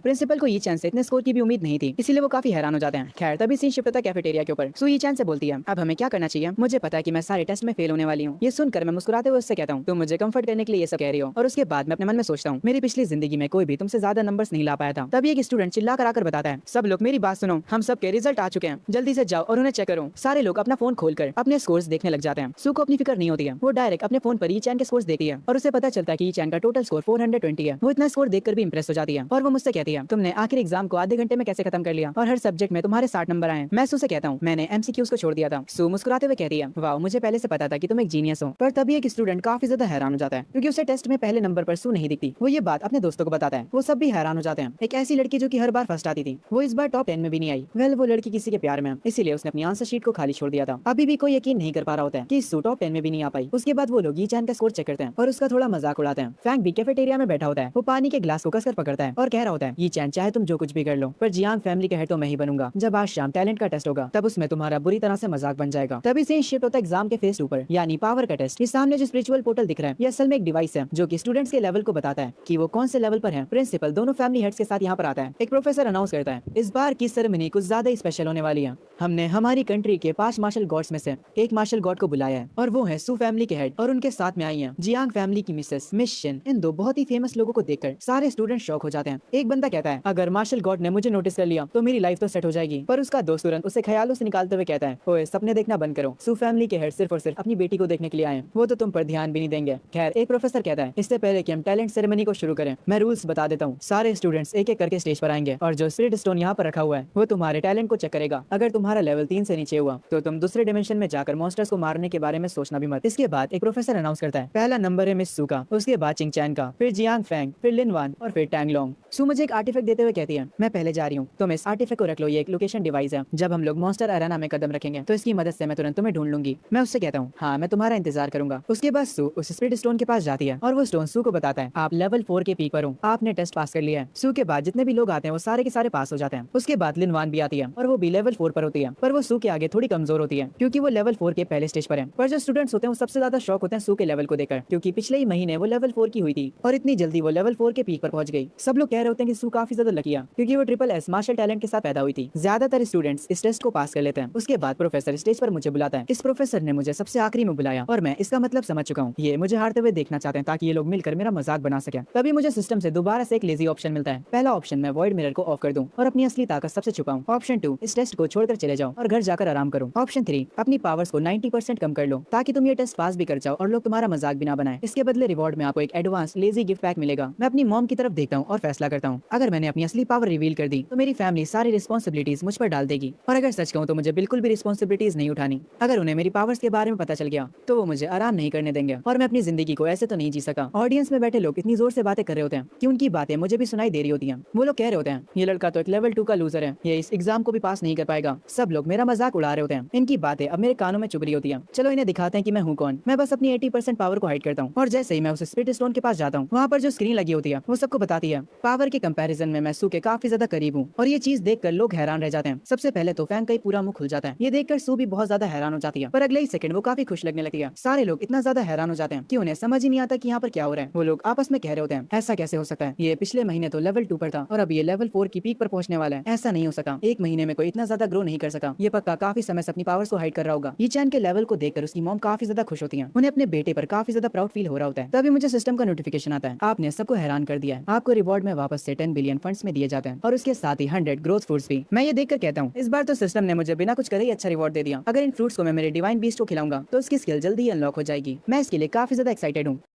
प्रिंसिपल को ये चैन से इतने स्कोर की भी उम्मीद नहीं थी, इसीलिए वो काफी हैरान हो जाते हैं। खैर तभी सीन शिफ्ट होता है कैफेटेरिया के ऊपर। सू ये चैन से बोलती है अब हमें क्या करना चाहिए। मुझे पता है कि मैं सारे टेस्ट में फेल होने वाली हूँ। ये सुनकर मैं मुस्कुराते हुए उससे कहता हूँ तुम मुझे कंफर्ट करने के लिए ये सब कह रही हो। और उसके बाद मैं अपने मन में सोचता हूँ मेरी पिछली जिंदगी में कोई भी तुमसे ज्यादा नंबर्स नहीं ला पाया था। तभी एक स्टूडेंट चिल्ला कर आकर बताता है सब लोग मेरी बात सुनो, हम सब के रिजल्ट आ चुके हैं, जल्दी से जाओ और उन्हें चेक करो। सारे लोग अपना फोन खोलकर अपने स्कोर्स देखने लग जाते हैं। सू को अपनी फिक्र नहीं होती है, वो डायरेक्ट अपने फोन पर ये चैन के स्कोर्स देखती है और उसे पता चलता है कि ये चैन का टोटल स्कोर 420 है। वो इतना स्कोर देखकर भी इंप्रेस हो जाती है और वो मुझसे कहती है तुमने आखिर एग्जाम को आधे घंटे में कैसे खत्म कर लिया और हर सब्जेक्ट में तुम्हारे 60 नंबर आए। मैं सू से कहता हूँ मैंने एमसीक्यूज को छोड़ दिया था। सू मुस्कुराते हुए कहती है वाह मुझे पहले से पता था कि तुम एक जीनियस हो। पर तभी एक स्टूडेंट काफी ज्यादा हैरान हो जाता है क्योंकि उसे टेस्ट में पहले नंबर पर सू नहीं दिखती। वो ये बात अपने दोस्तों को बताता है। वो सब भी हैरान हो जाते हैं। एक ऐसी लड़की जो कि हर बार फर्स्ट आती थी वो इस बार टॉप 10 में भी नहीं आई। वेल वो लड़की किसी के प्यार में है, इसीलिए उसने अपनी आंसर शीट को खाली छोड़ दिया था। अभी भी कोई यकीन नहीं कर पा रहा होता है कि सू टॉप 10 में भी नहीं आ पाई। उसके बाद वो लोग ये चैन का स्कोर चेक करते हैं और उसका थोड़ा मजाक उड़ाते हैं। फैंक भी कैफेटेरिया में बैठा होता है। वो पानी के ग्लास को कसकर पकड़ता है और कह रहा होता है ये चैन चाहे तुम जो कुछ भी कर लो पर जियांग फैमिली का हेड तो मैं ही बनूंगा। जब आज शाम टैलेंट का टेस्ट होगा तब उसमें तुम्हारा बुरी तरह से मजाक बन जाएगा। तभी से शिफ्ट होता है एग्जाम के फेस ऊपर यानी पावर का टेस्ट। इस सामने जो स्पिरिचुअल पोर्टल दिख रहा है ये असल में एक डिवाइस है जो कि स्टूडेंट्स के लेवल को बताता है कि वो कौन से लेवल पर है। प्रिंसिपल दोनों फैमिली हेड्स के साथ यहाँ पर आता है। एक प्रोफेसर अनाउंस करता है इस बार की सेरेमनी कुछ ज्यादा ही स्पेशल होने वाली है। हमने हमारी कंट्री के 5 मार्शल गॉड्स में से एक मार्शल गॉड को बुलाया है और वो है सू फैमिली के हेड और उनके साथ में आई है जियांग फैमिली की मिसेस मिस शिन। इन दो बहुत ही फेमस लोगों को देखकर सारे स्टूडेंट शॉक हो जाते हैं। एक बंदा कहता है अगर मार्शल गॉड ने मुझे नोटिस कर लिया तो मेरी लाइफ तो सेट हो जाएगी। पर उसका दोस्त तुरंत उसे ख्यालों से निकालते हुए कहता है ओए सपने देखना बंद करो, सू फैमिली के हेड सिर्फ और सिर्फ अपनी बेटी को देखने के लिए आए, वो तो तुम पर ध्यान भी नहीं देंगे। खैर एक प्रोफेसर कहता है इससे पहले कि हम टैलेंट सेरेमनी को शुरू करें मैं रूल्स बता देता हूँ। सारे स्टूडेंट्स एक एक करके स्टेज पर आएंगे और जो स्पिरिट स्टोन यहाँ पर रखा हुआ है वो तुम्हारे टैलेंट को चेक करेगा। अगर तुम्हारा लेवल 3 से नीचे हुआ तो तुम दूसरे डिमेंशन में जाकर मॉन्स्टर्स को मारने के बारे में सोचना भी मत। इसके बाद एक प्रोफेसर अनाउंस करता है पहला नंबर है मिस सू का, उसके बाद चिंग चैन का, फिर जियांग फैंग, फिर लिन वान और फिर टैंग लोंग। सू मुझे एक आर्टिफैक्ट देते हुए कहती है मैं पहले जा रही हूँ, तुम इस आर्टिफैक्ट को रख लो, ये एक लोकेशन डिवाइस है। जब हम लोग मॉन्स्टर अरेना में कदम रखेंगे तो इसकी मदद से मैं तुरंत तुम्हें ढूंढ लूंगी। मैं उससे कहता हूँ हाँ मैं तुम्हारा इंतजार करूंगा। उसके बाद सू उस स्पिरिट स्टोन के पास जाती है और वो स्टोन सू को बताता है आप लेवल 4 के पीक पर हो, आपने टेस्ट पास कर लिया है। सू के बाद जितने भी लोग आते हैं वो सारे के सारे पास हो जाते हैं। उसके बाद लिन वान भी आती है और वो भी लेवल 4 पर होती है, पर वो सू के आगे थोड़ी कमजोर होती है क्योंकि वो लेवल 4 के पहले स्टेज पर है। पर जो स्टूडेंट्स होते हैं वो सबसे ज्यादा शॉक होते हैं सू के लेवल को देखकर क्योंकि पिछले ही महीने वो लेवल 4 की हुई थी और इतनी जल्दी वो लेवल 4 के पीक पर पहुंच गई। सब लोग कह रहे होते हैं कि सू काफी ज्यादा लकी है क्योंकि वो ट्रिपल एस मार्शल टैलेंट के साथ पैदा हुई थी। ज्यादातर स्टूडेंट्स इस टेस्ट को पास कर लेते हैं। उसके बाद प्रोफेसर स्टेज पर मुझे बुलाता है। इस प्रोफेसर ने मुझे सबसे आखिरी में बुलाया और मैं इसका मतलब समझ चुका हूँ, ये मुझे हारते हुए देखना चाहते हैं ताकि ये लोग मिलकर मेरा मजाक बना सके। तभी मुझे सिस्टम से दोबारा से एक लेजी ऑप्शन मिलता है। पहला ऑप्शन मैं वॉइड मिरर को ऑफ कर दूं और अपनी असली ताकत सबसे छुपाऊं। ऑप्शन 2 इस टेस्ट को छोड़कर चले जाओ और घर जाकर आराम करो। ऑप्शन 3 अपनी पावर्स को 90% कम कर लो ताकि तुम ये टेस्ट पास भी कर जाओ और लोग तुम्हारा मजाक भी ना बनाए। इसके बदले रिवॉर्ड में आपको एक एडवांस लेजी गिफ्ट पैक मिलेगा। मैं अपनी मॉम की तरफ देखता हूँ और फैसला करता हूँ अगर मैंने अपनी असली पावर रिवील कर दी तो मेरी फैमिली सारी रिस्पॉन्सिबिलिटीज मुझ पर डाल देगी और अगर सच कहूँ तो मुझे बिल्कुल भी रिस्पॉन्सिबिलिटीज नहीं उठानी। अगर उन्हें मेरी पावर्स के बारे में पता चल गया तो वो मुझे आराम नहीं करने देंगे और मैं अपनी जिंदगी को ऐसे तो नहीं जी सका। ऑडियंस में बैठे लोग इतनी जोर से बातें कर रहे होते हैं कि उनकी बातें मुझे भी सुनाई दे रही होती हैं। वो लोग कह रहे होते हैं ये लड़का तो एक लेवल 2 का लूजर है, ये इस एग्जाम को भी पास नहीं कर पाएगा। सब लोग मेरा मजाक उड़ा रहे होते हैं। इनकी बातें अब मेरे कानों में चुभ रही होती है। चलो इन्हें दिखाते हैं कि मैं हूँ कौन। मैं बस अपनी 80% पावर को हाइड करता हूँ और जैसे ही मैं उस स्पिरिट स्टोन के पास जाता हूँ वहाँ पर जो स्क्रीन लगी होती है वो सबको बताती है पावर के कंपैरिजन में मैं सू के काफी ज्यादा करीब हूँ और ये चीज देखकर लोग हैरान रह जाते हैं। सबसे पहले तो फैंग का ही पूरा मुंह खुल जाता है। ये देखकर सू भी बहुत ज्यादा हैरान हो जाती है पर अगले ही सेकंड वो काफी खुश लगने लगती है। सारे लोग इतना ज्यादा हैरान हो जाते हैं कि उन्हें समझ ही नहीं आता कि यहाँ पर क्या हो रहा है। वो लोग आपस में कह रहे होते हैं ऐसा कैसे हो सकता है, ये पिछले महीने तो लेवल 2 पर था और अब ये लेवल 4 की पीक पर पहुंचने वाला है। ऐसा नहीं हो सका, एक महीने में कोई इतना ज्यादा ग्रो नहीं कर सका। ये पक्का काफी समय से अपनी पावर्स को हाइड कर रहा होगा। ये चैन के लेवल को देखकर उसकी मॉम काफी ज्यादा खुश होती है। उन्हें अपने बेटे पर काफी ज्यादा प्राउड फील हो रहा होता है। तभी मुझे सिस्टम का नोटिफिकेशन आता है आपने सबको हैरान कर दिया है, आपको रिवॉर्ड में वापस से 10 बिलियन फंड्स में दिए जाते हैं और उसके साथ ही 100 ग्रोथ फूड्स भी। मैं ये देखकर कहता हूँ इस बार तो सिस्टम ने मुझे बिना कुछ करे ही अच्छा रिवॉर्ड दे दिया। अगर इन फ्रूट्स को मैं मेरे डिवाइन बीस्ट को खिलाऊंगा तो उसकी स्किल जल्दी ही अनलॉक हो जाएगी। मैं इसके लिए काफी ज्यादा एक्साइटेड हूँ।